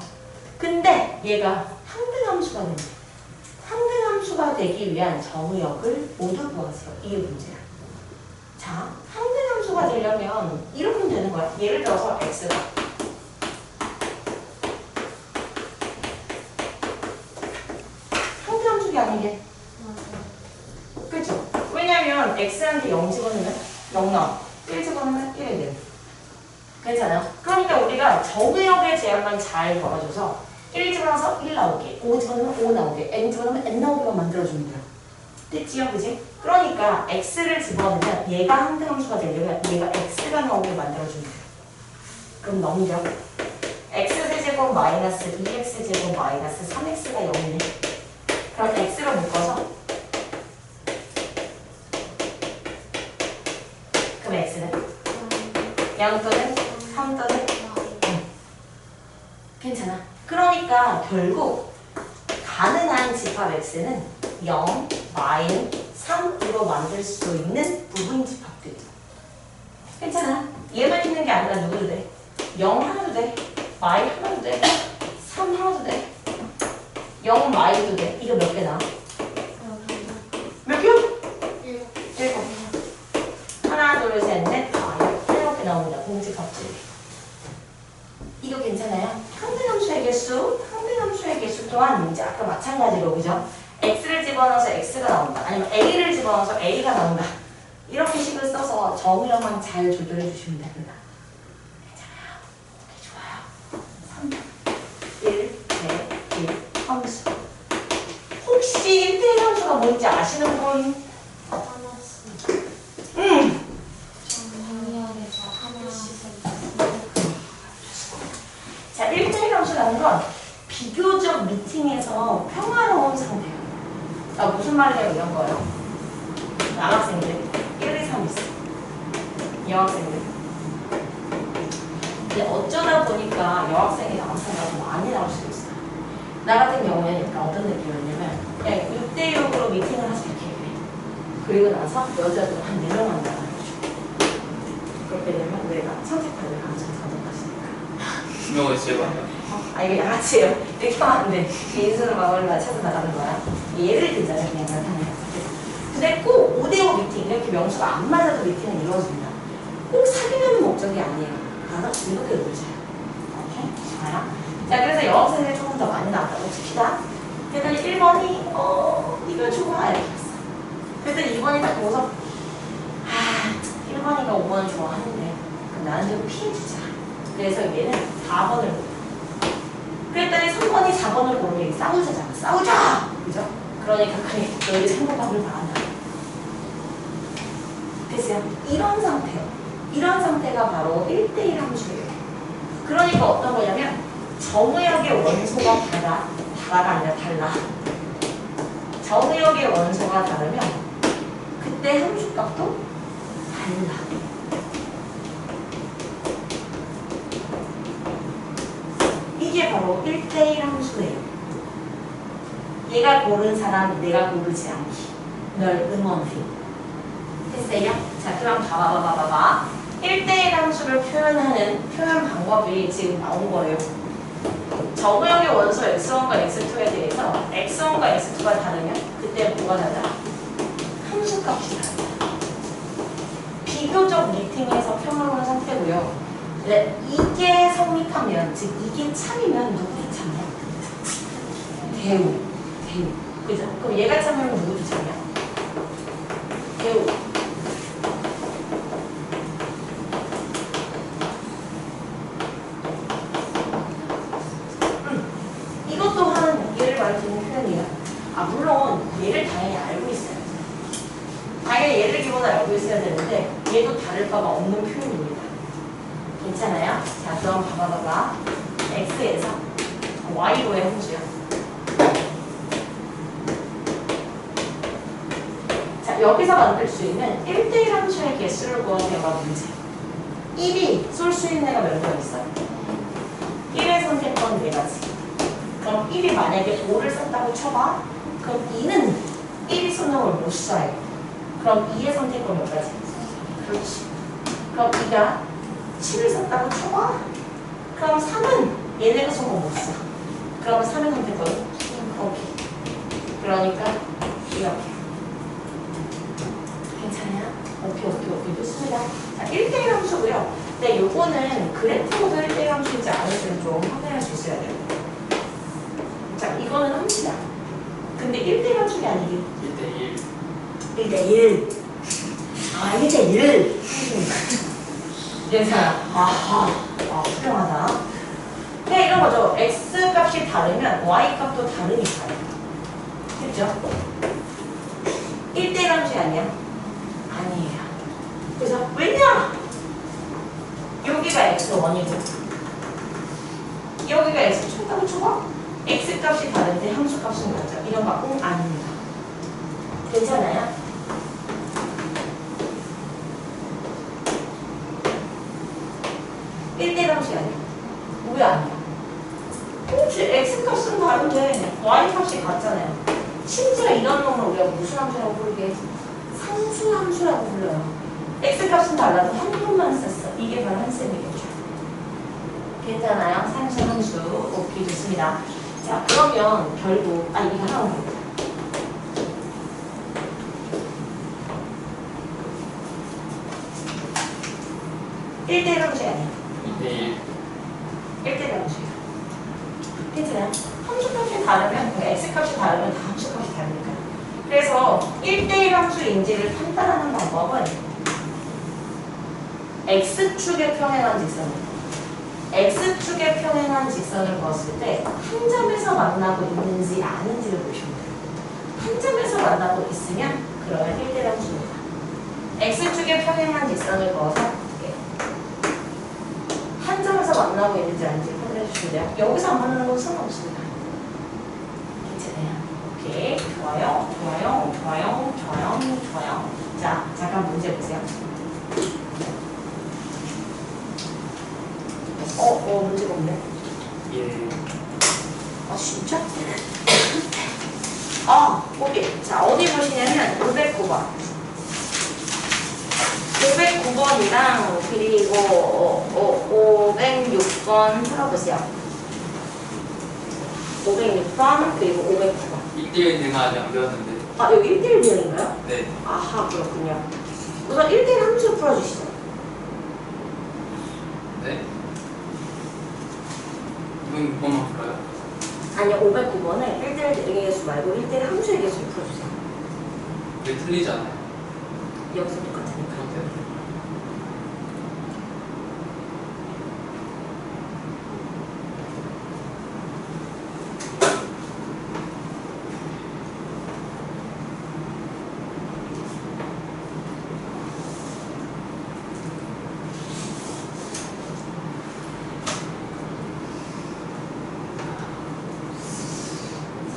Speaker 1: 근데 얘가 항등함수가 된대. 항등함수가 되기 위한 정의역을 모두 구하세요. 이게 문제야. 자, 항등함수가 되려면 이렇게 하면 되는 거야. 예를 들어서 x가 항등함수가 아니게. 그죠? 왜냐면 x한테 0 집어넣으면 0 나와. 1 집어넣으면 1이 돼. 괜찮아요? 그러니까 우리가 정의역의 제한만 잘 걸어줘서 1 집어넣어서 1 나오게, 5 집어넣으면 5 나오게, n 집어넣으면 n 나오게만 만들어주면 돼요. 됐지요? 그지? 그러니까 x를 집어넣으면 얘가 항등함수가 되려면 얘가 x가 나오게 만들어주면 돼요. 그럼 넘겨. x제곱 마이너스 2x제곱 마이너스 3x가 0이네. 그럼 x로 묶어서 그럼 x는 0 또는 3 또는 괜찮아. 그러니까 결국 가능한 집합 x는 0, 마인, 3으로 만들 수 있는 부분 집합들. 괜찮아. 얘만 있는 게 아니라 누구도 돼. 0 하나도 돼. 마인 하나도 돼. 3 하나도 돼. 0 마인도 돼. 이거 몇 개 나와? 몇 개? 7. 하나, 둘, 셋, 넷, 다. 이렇게 나옵니다. 공집합들. 이거 괜찮아요? 항등함수의 개수, 항등함수의 개수 또한 이제 아까 마찬가지로 그죠? x를 집어넣어서 x가 나온다. 아니면 a를 집어넣어서 a가 나온다. 이렇게 식을 써서 정의역만 잘 조절해 주시면 됩니다. 괜찮아요? 오케이, 좋아요. 3, 1, 1, 함수. 혹시 1대1 함수가 뭔지 아시는 분? 자, 1대1 함수라는 건 비교적 미팅에서 평화로운 상태예요. 아, 무슨 말이냐면 이런 거예요. 남학생들 1, 2, 3 있어. 여학생들. 근데 어쩌다 보니까 여학생이 남학생보다 더 많이 나올 수도 있어요. 나 같은 경우에는 어떤 느낌이었냐면 그냥 6대6으로 미팅을 하자 이렇게 해. 그리고 나서 여자들 한 4명만 나가요. 그렇게 되면 우리가 선택하는 강점 가져가시니까.
Speaker 2: 분명히 제발.
Speaker 1: 아, 이게 양아치예요. 이렇게 하면 안 돼. 인수를 막으려 찾아나가는 거야. 예를 들자면 그냥 나타나는 거야. 근데 꼭 5대5 미팅, 이렇게 명수가 안 맞아도 미팅은 이루어집니다. 꼭 사귀려는 목적이 아니에요. 가서 즐겁게 놀자요. 오케이? 좋아요. 자, 그래서 여학생들이 조금 더 많이 나왔다고 칩시다. 그랬더니 1번이, 이걸 좋아. 이렇게 했어. 그랬더니 2번이 딱 보고서, 1번이가 5번을 좋아하는데, 그럼 나는 좀 피해주자. 그래서 얘는 4번을 고르 그랬더니 3번이 4번을 고르면 싸우자잖아. 싸우자! 그죠? 그러니까 그래, 너희들 행복하길 바란다. 됐어요? 이런 상태요. 이런 상태가 바로 1대1 함수예요. 그러니까 어떤 거냐면 정의역의 원소가 다라가 아니라 달라. 정의역의 원소가 다르면 그때 함수값도 달라. 이게 바로 1대1 함수예요. 얘가 고른 사람, 내가 고르지 않기. 널 응원해. 됐어요? 자, 그럼 봐봐. 1대1 함수를 표현하는 표현 방법이 지금 나온 거예요. 정의역의 원소 x1과 x2에 대해서 x1과 x2가 다르면 그때 뭐가 달라? 함수값이 달라. 비교적 미팅에서 평화로운 상태고요. 네, 이게 성립하면, 즉 이게 참이면 누구도 참이야? 대우. 그죠? 그럼 얘가 참으면 누구도 참이야? 대우. 이것 또한 얘를 말해주는 표현이에요. 물론 얘를 당연히 알고 있어요. 당연히 얘를 기본으로 알고 있어야 되는데 얘도 다를 바가 없는 표현입니다. 괜찮아요? 자, 그럼 봐봐. x에서 y로의 함수요. 자, 여기서 만들 수 있는 1대1 함수의 개수를 구하세요가 문제. 1이 쏠 수 있는 애가 몇 명 있어요? 1의 선택권 4가지. 그럼 1이 만약에 5를 썼다고 쳐봐. 그럼 2는 1이 쏜 놈을 못 쏴요. 그럼 2의 선택권 몇 가지? 그렇지. 그럼 2가 7을 썼다고 쳐봐. 그럼 3은 얘네가 쏜 거 못 써. 그러면 3의 선택권은? 오케이. 그러니까 이렇게. 괜찮아요? 오케이. 좋습니다. 자, 1대1 함수고요. 근데 요거는 그래프로도 1대1 함수인지 아닌지는 좀 확인할 수 있어야 돼요. 자, 이거는 함수야. 근데 1대1 함수가 아니기.
Speaker 2: 1대1.
Speaker 1: 1대1. 아, 1대1. 괜찮아. 훌륭하다. 그냥 이런 거죠. x 값이 다르면 y 값도 다르니까요. 그렇죠? 1대1 함수 아니야? 아니에요. 그래서 왜냐? 여기가 x1이고 여기가 x2 다고 쳐봐? x 값이 다른데 함수 값은 같죠? 이런 거 아닙니다. 괜찮아요? 일대 함수 아니야? 왜 아니야? 그렇지. x 값은 다른데 y 값이 같잖아요. 심지어 이런 놈을 우리가 무슨 함수라고 부르게? 상수 함수라고 불러요. x 값은 달라도 한 놈만 썼어. 이게 바로 한 셈이겠죠. 괜찮아요? 상수 함수. 오케이, 좋습니다. 자, 그러면 결국 이거 하나 봅니다. 1대1 함수가 아니야.
Speaker 2: 2대1.
Speaker 1: 1대1 함수야. 괜찮아요? 함수 값이 다르면, x 값이 다르면 다 함수 값이 다르니까. 그래서 1대1 함수인지를 판단하는 방법은 x축에 평행한 직선을 x축에 평행한 직선을 그었을 때 한 점에서 만나고 있는지 아닌지를 보시면 돼요. 한 점에서 만나고 있으면 그러면 1대1 함수입니다. x축에 평행한 직선을 그어서 한 점에서 만나고 있는지 아닌지 판단해 주시면 돼요. 여기서 안 만나는 건 상관없습니다. 괜찮아요? 오케이. 좋아요. 자, 잠깐 문제 보세요. 문제가 없네.
Speaker 2: 예.
Speaker 1: 진짜? 오케이. 자, 어디 보시냐면 509번. 509번이랑 그리고 506번 풀어보세요. 506번 그리고 509번.
Speaker 2: 1대1 내가 아직 안 배웠는데.
Speaker 1: 여기 1대1 비형인가요?
Speaker 2: 네.
Speaker 1: 아하, 그렇군요. 우선 1대1 함수 풀어주시죠.
Speaker 2: 네. 이건 6번만 풀어요.
Speaker 1: 아니요, 509번에 1대1 대응의 개수 말고 1대1 함수의 개수를 풀어주세요.
Speaker 2: 왜 틀리잖아요.
Speaker 1: 여기서 똑같으니까.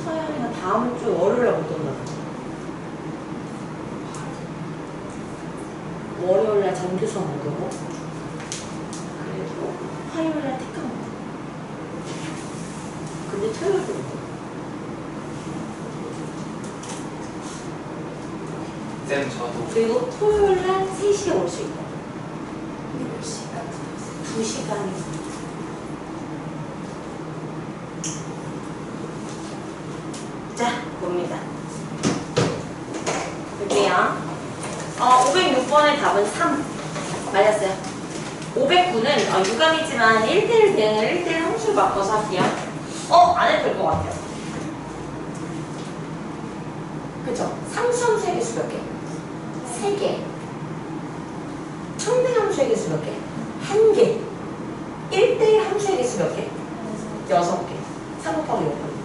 Speaker 1: 서연이가 다음 주 월요일에 못 온다. 월요일날 정규 수업 못 오고 그리고 화요일날 특강 못 오고 근데 토요일도 못 오고
Speaker 2: 쌤 저도.
Speaker 1: 그리고 토요일날 3시에 올 수 있고 몇 시간? 2시간이 자, 봅니다. 볼게요. 506번의 답은 3. 맞았어요. 509는 유감이지만 1대1 대응을 1대1 함수를 바꿔서 할게요. 안 해도 될 것 같아요. 그쵸? 상수함수의 개수 몇 개? 3개. 평등함수의 개수 몇 개? 1개. 1대1 함수의 개수 몇 개? 6개. 3 곱하기 5.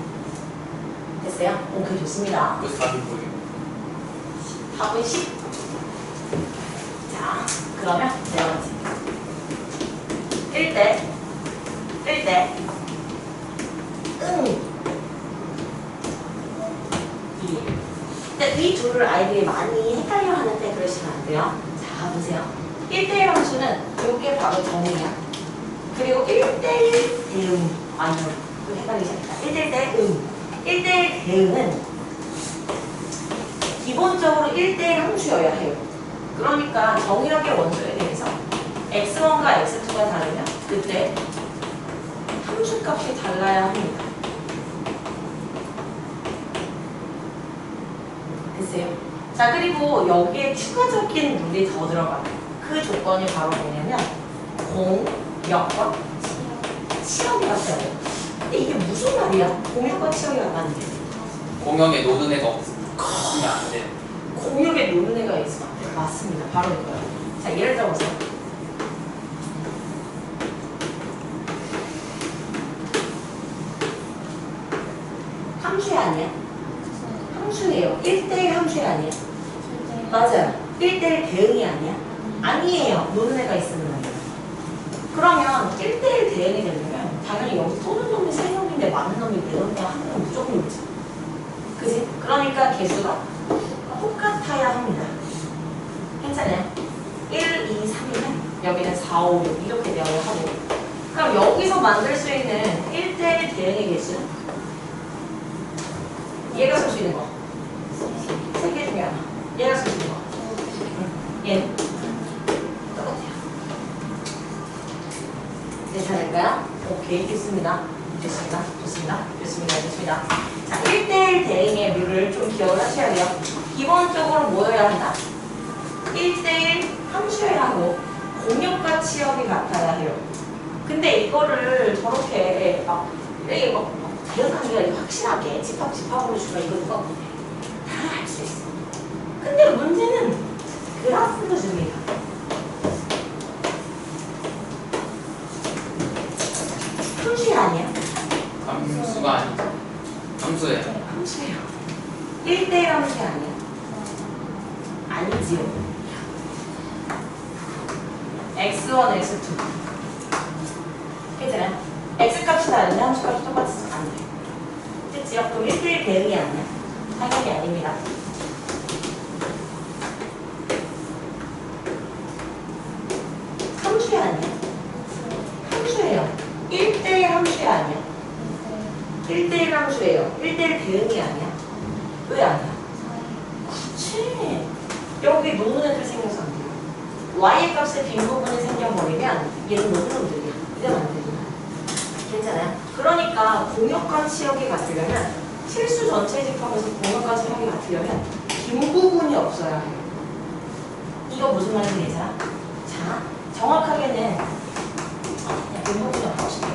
Speaker 1: 됐어요? 오케이, 좋습니다.
Speaker 2: 그래서 답이 뭐예요?
Speaker 1: 답은 10. 자, 그러면 네 번째. 1대 2. 근데 이 둘을 아이들이 많이 헷갈려 하는데 그러시면 안 돼요. 자, 보세요. 1대1 함수는 이게 바로 정의야. 그리고 1대1 대응. 아니요, 또 헷갈리시니까. 1대1 대응. 1대1 대응은 기본적으로 1대1 함수여야 해요. 그러니까 정의역의 원소에 대해서 x1과 x2가 다르면 그때 함수값이 달라야 합니다. 됐어요? 자, 그리고 여기에 추가적인 룰이 더 들어가요. 그 조건이 바로 뭐냐면 공역과 치역이 같아야 돼요. 근데 이게 무슨 말이야? 공역과 치역이 같다는 게.
Speaker 2: 공역에 노는 애가 없으면 안 돼.
Speaker 1: 공역에 노는 애가 있으면 안 돼요. 맞습니다. 바로 이거예요. 자, 예를 들어보세요. 함수 아니야? 함수예요. 1대1 함수 아니야? 맞아요. 1대1 대응이 아니야? 아니에요. 노는 애가 있으면 아니에요. 그러면 1대1 대응이 되려면 당연히 여기 쏘는 놈이 3명인데 맞는 놈이 4명이야. 한 명은 무조건 있지. 그지? 그러니까 개수가 똑같아야 합니다. 괜찮아요? 1, 2, 3이면 여기는 4, 5, 6 이렇게 대응을 하고, 그럼 여기서 만들 수 있는 1대1 대응의 개수는 얘가 쓸 수 있는 거 3개 중에 하나, 얘가 쓸 수 있는 거 얘는 똑같아요. 괜찮을까요? 오케이, 좋습니다. 좋습니다. 좋습니다. 좋습니다. 좋습니다. 자, 1대1 대응의 룰을 좀 기억을 하셔야 돼요. 기본적으로 뭐여야 한다? 1대1 함수여야 하고 공역과 치역이 같아야 해요. 근데 이거를 저렇게 막 이렇게 막 대응하는 게 아니라 확실하게 집합으로 주가 이거 누가 못해. 다 할 수 있어. 근데 문제는 그라프도 줍니다. 함수 아니야?
Speaker 2: 함수가 아니죠. 함수예요.
Speaker 1: 함수예요. 1대1 함수 아니야? 아니지요. x1, x2. 괜찮아요? x값이 다른데 함수값이 똑같으면 안 돼. 됐지요? 그럼 1대1 대응이 아니야? 당연히 아닙니다. 함수 아니야? 함수예요. 1대1 함수 아니야? 1대1 함수예요. 1대1 대응이 아니야? 왜 아니야? 그치. 여기 노는 애들 생겨서 안 돼요. y의 값에 빈 부분이 생겨버리면 얘는 노는 놈들이야. 이러면 안 되구나. 괜찮아요? 그러니까 공역과 치역이 같으려면 실수 전체 집합에서 공역과 치역이 같으려면 빈 부분이 없어야 해요. 이거 무슨 말인지 괜찮아? 자, 정확하게는 그냥 빈 부분이 없어요.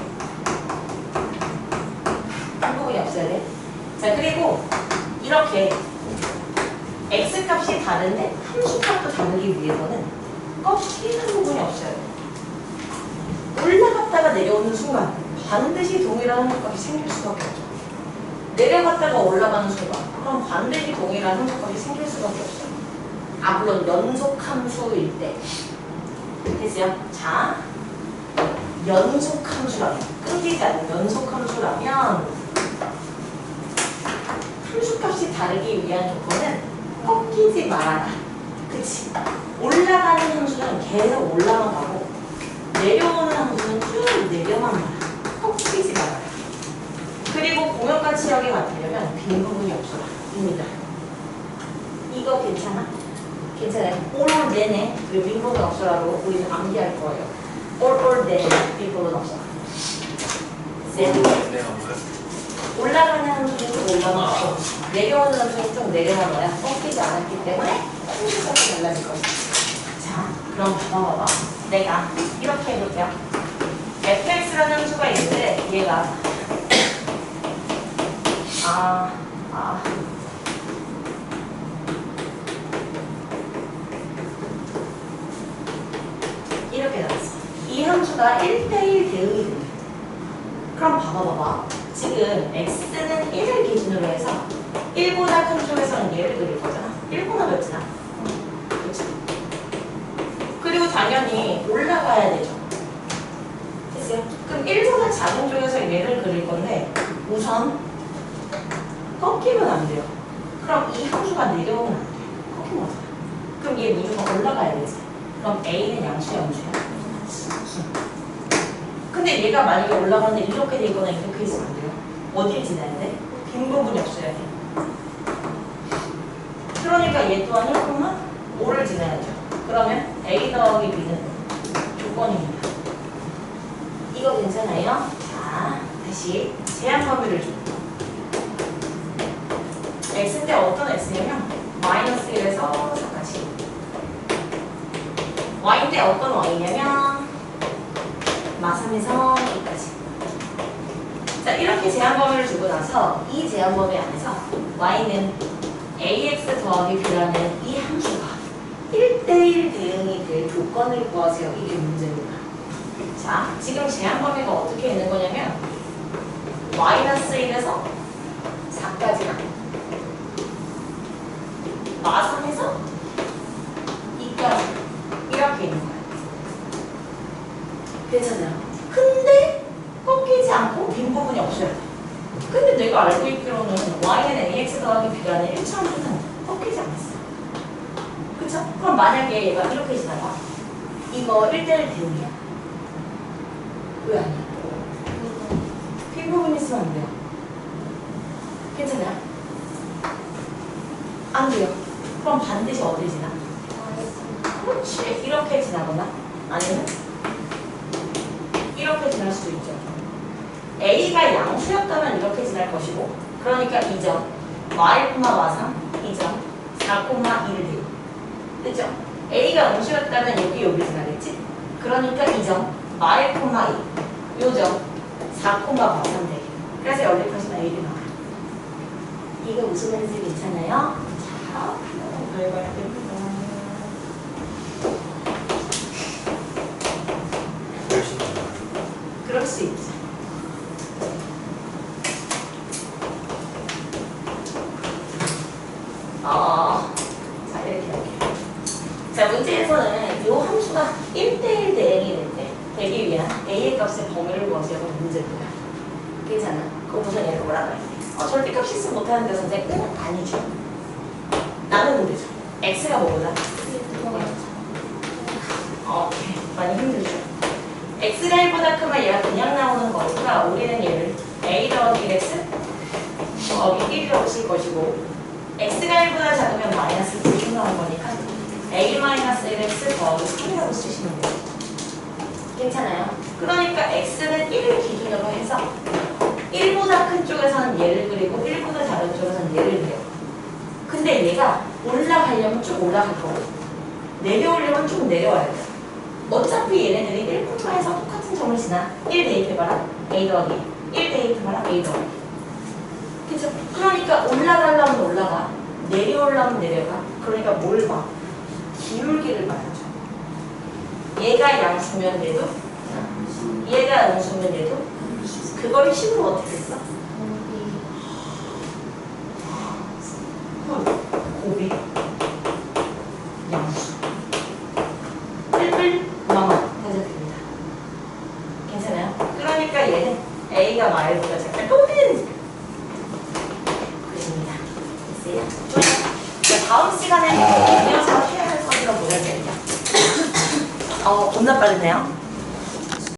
Speaker 1: 빈 부분이 없어야 돼. 자, 그리고 이렇게 x값이 다른데 함수값도 다르기 위해서는 꺾이는 부분이 없어야 돼. 올라갔다가 내려오는 순간 반드시 동일한 함수값이 생길 수밖에 없죠. 내려갔다가 올라가는 순간 그럼 반드시 동일한 함수값이 생길 수밖에 없어요. 아, 물론 연속 함수일 때. 됐어요? 자, 연속 함수라면, 끊기지 않는 연속 함수라면 함수값이 다르기 위한 조건은 꺾이지 말아라. 그치? 올라가는 함수는 계속 올라만 가고 내려오는 함수는 쭉 내려만 가라. 꺾이지 말아라. 그리고 공역과 치역이 같으려면 빈 부분이 없어라. 입니다. 이거 괜찮아? 괜찮아요? 올 내내 그리고 빈 부분 없어라로 우리는 암기할 거예요. 올 내내 빈 부분 없어라. 셋. 올라가는 함수는 쭉 올라가고 내려오는 함수는 쭉 내려가야 꺾이지 않았기 때문에 함수값이 달라질 것이다. 자, 그럼 봐봐. 내가 이렇게 해볼게요. fx라는 함수가 있는데 얘가 이렇게 나왔어. 이 함수가 1대1 대응이 된대. 그럼 봐봐. 지금 x는 1을 기준으로 해서 1보다 큰 쪽에서는 얘를 그릴 거잖아. 1보다 넓잖아. 그렇죠? 그리고 당연히 올라가야 되죠. 됐어요? 그럼 1보다 작은 쪽에서 얘를 그릴 건데 우선 꺾이면 안 돼요. 그럼 이 함수가 내려오면 안 돼요. 꺾이면 어떡해? 그럼 얘 무조건 올라가야 되지. 그럼 A는 양수야, 음수야? 근데 얘가 만약에 올라가는데 이렇게 돼 있거나 이렇게 있으면 안 돼요. 어디를 지나야 돼? 빈 부분이 없어야 돼. 그러니까 얘 또한 1,5를 지나야죠. 그러면 A 더하기 B는 조건입니다. 이거 괜찮아요? 자, 다시 제한 범위를 줘. x인데 어떤 x냐면 마이너스 1에서 4까지. y인데 어떤 y냐면 마3에서 2까지. 자, 이렇게 제한 범위를 주고 나서 이 제한 범위 안에서 y는 ax 더하기 b라는 이 함수가 1대1 대응이 될 조건을 구하세요. 이게 문제입니다. 자, 지금 제한 범위가 어떻게 있는 거냐면 마이너스 1에서 4까지랑 마3에서 2까지 이렇게 있는 거예요. 괜찮아요? 근데 꺾이지 않고 빈 부분이 없어야 돼. 근데 내가 알고 있기로는 y는 ax 더하기 b라는 1차원은 꺾이지 않았어. 그쵸? 그럼 만약에 얘가 이렇게 지나가 이거 1대1 대응이야. 왜 아니야? 빈 부분 있으면 안 돼요. 괜찮아요? 안 돼요. 그럼 반드시 어디 지나? 그렇지. 이렇게 지나거나 아니면 이렇게 지날 수도 있죠. A가 양수였다면 이렇게 지날 것이고, 그러니까 2점 y, y3 2점 4, 1을 대요. 그죠? A가 음수였다면 여기 지나겠지? 그러니까 2점 y, 2 요점 4, y3 대요. 그래서 여기 다시는 A를 나와요. 이거 무슨 말인지 괜찮아요? 자, 별걸 됩니다. 그럴 수 있죠. 자, 이렇게. 자, 문제에서는 이 함수가 1대1 대응이 되기 위한 A의 값의 범위를 구하세요. 문제입니다. 괜찮아. 그거 무슨 예를 뭐라고 해? 절대값 있으면 못하는데 선생님? 아니죠. 나누면 되죠. X가 뭐보다? 오케이. 많이 힘들죠. X가 1보다 크면 얘가 그냥 나오는 거니까 우리는 얘를 A 더하기 1X 더하기 1이라고 쓸 것이고, X가 1보다 작으면 마이너스 2쭉 나온 거니까 A 마이너스 1X 더하기 3이라고 쓰시면 돼요. 괜찮아요? 그러니까 X는 1을 기준으로 해서 1보다 큰 쪽에서는 얘를 그리고 1보다 작은 쪽에서는 얘를 그려요. 근데 얘가 올라가려면 쭉 올라갈 거고 내려오려면 쭉 내려와야 돼요. 어차피 얘네들이 1부터해서 똑같은 점을 지나 1 대입해봐라 A 더하기 1 대입해봐라 A 더하기. 그쵸? 그러니까 올라가려면 올라가, 내려오려면 내려가. 그러니까 뭘 봐? 기울기를 봐야죠. 얘가 양수면 얘도, 얘가 음수면 얘도, 그걸 식으로 어떻게 했어? 곱이 양수 뿔뿔 마마 해서 됩니다. 괜찮아요? 그러니까 얘는 A가 마일보다 작다 또는 그렇습니다. 됐어요? 좋아요. 다음 시간에 이어서 해야 할 것이라고 보여드릴게요. 겁나 빠르네요.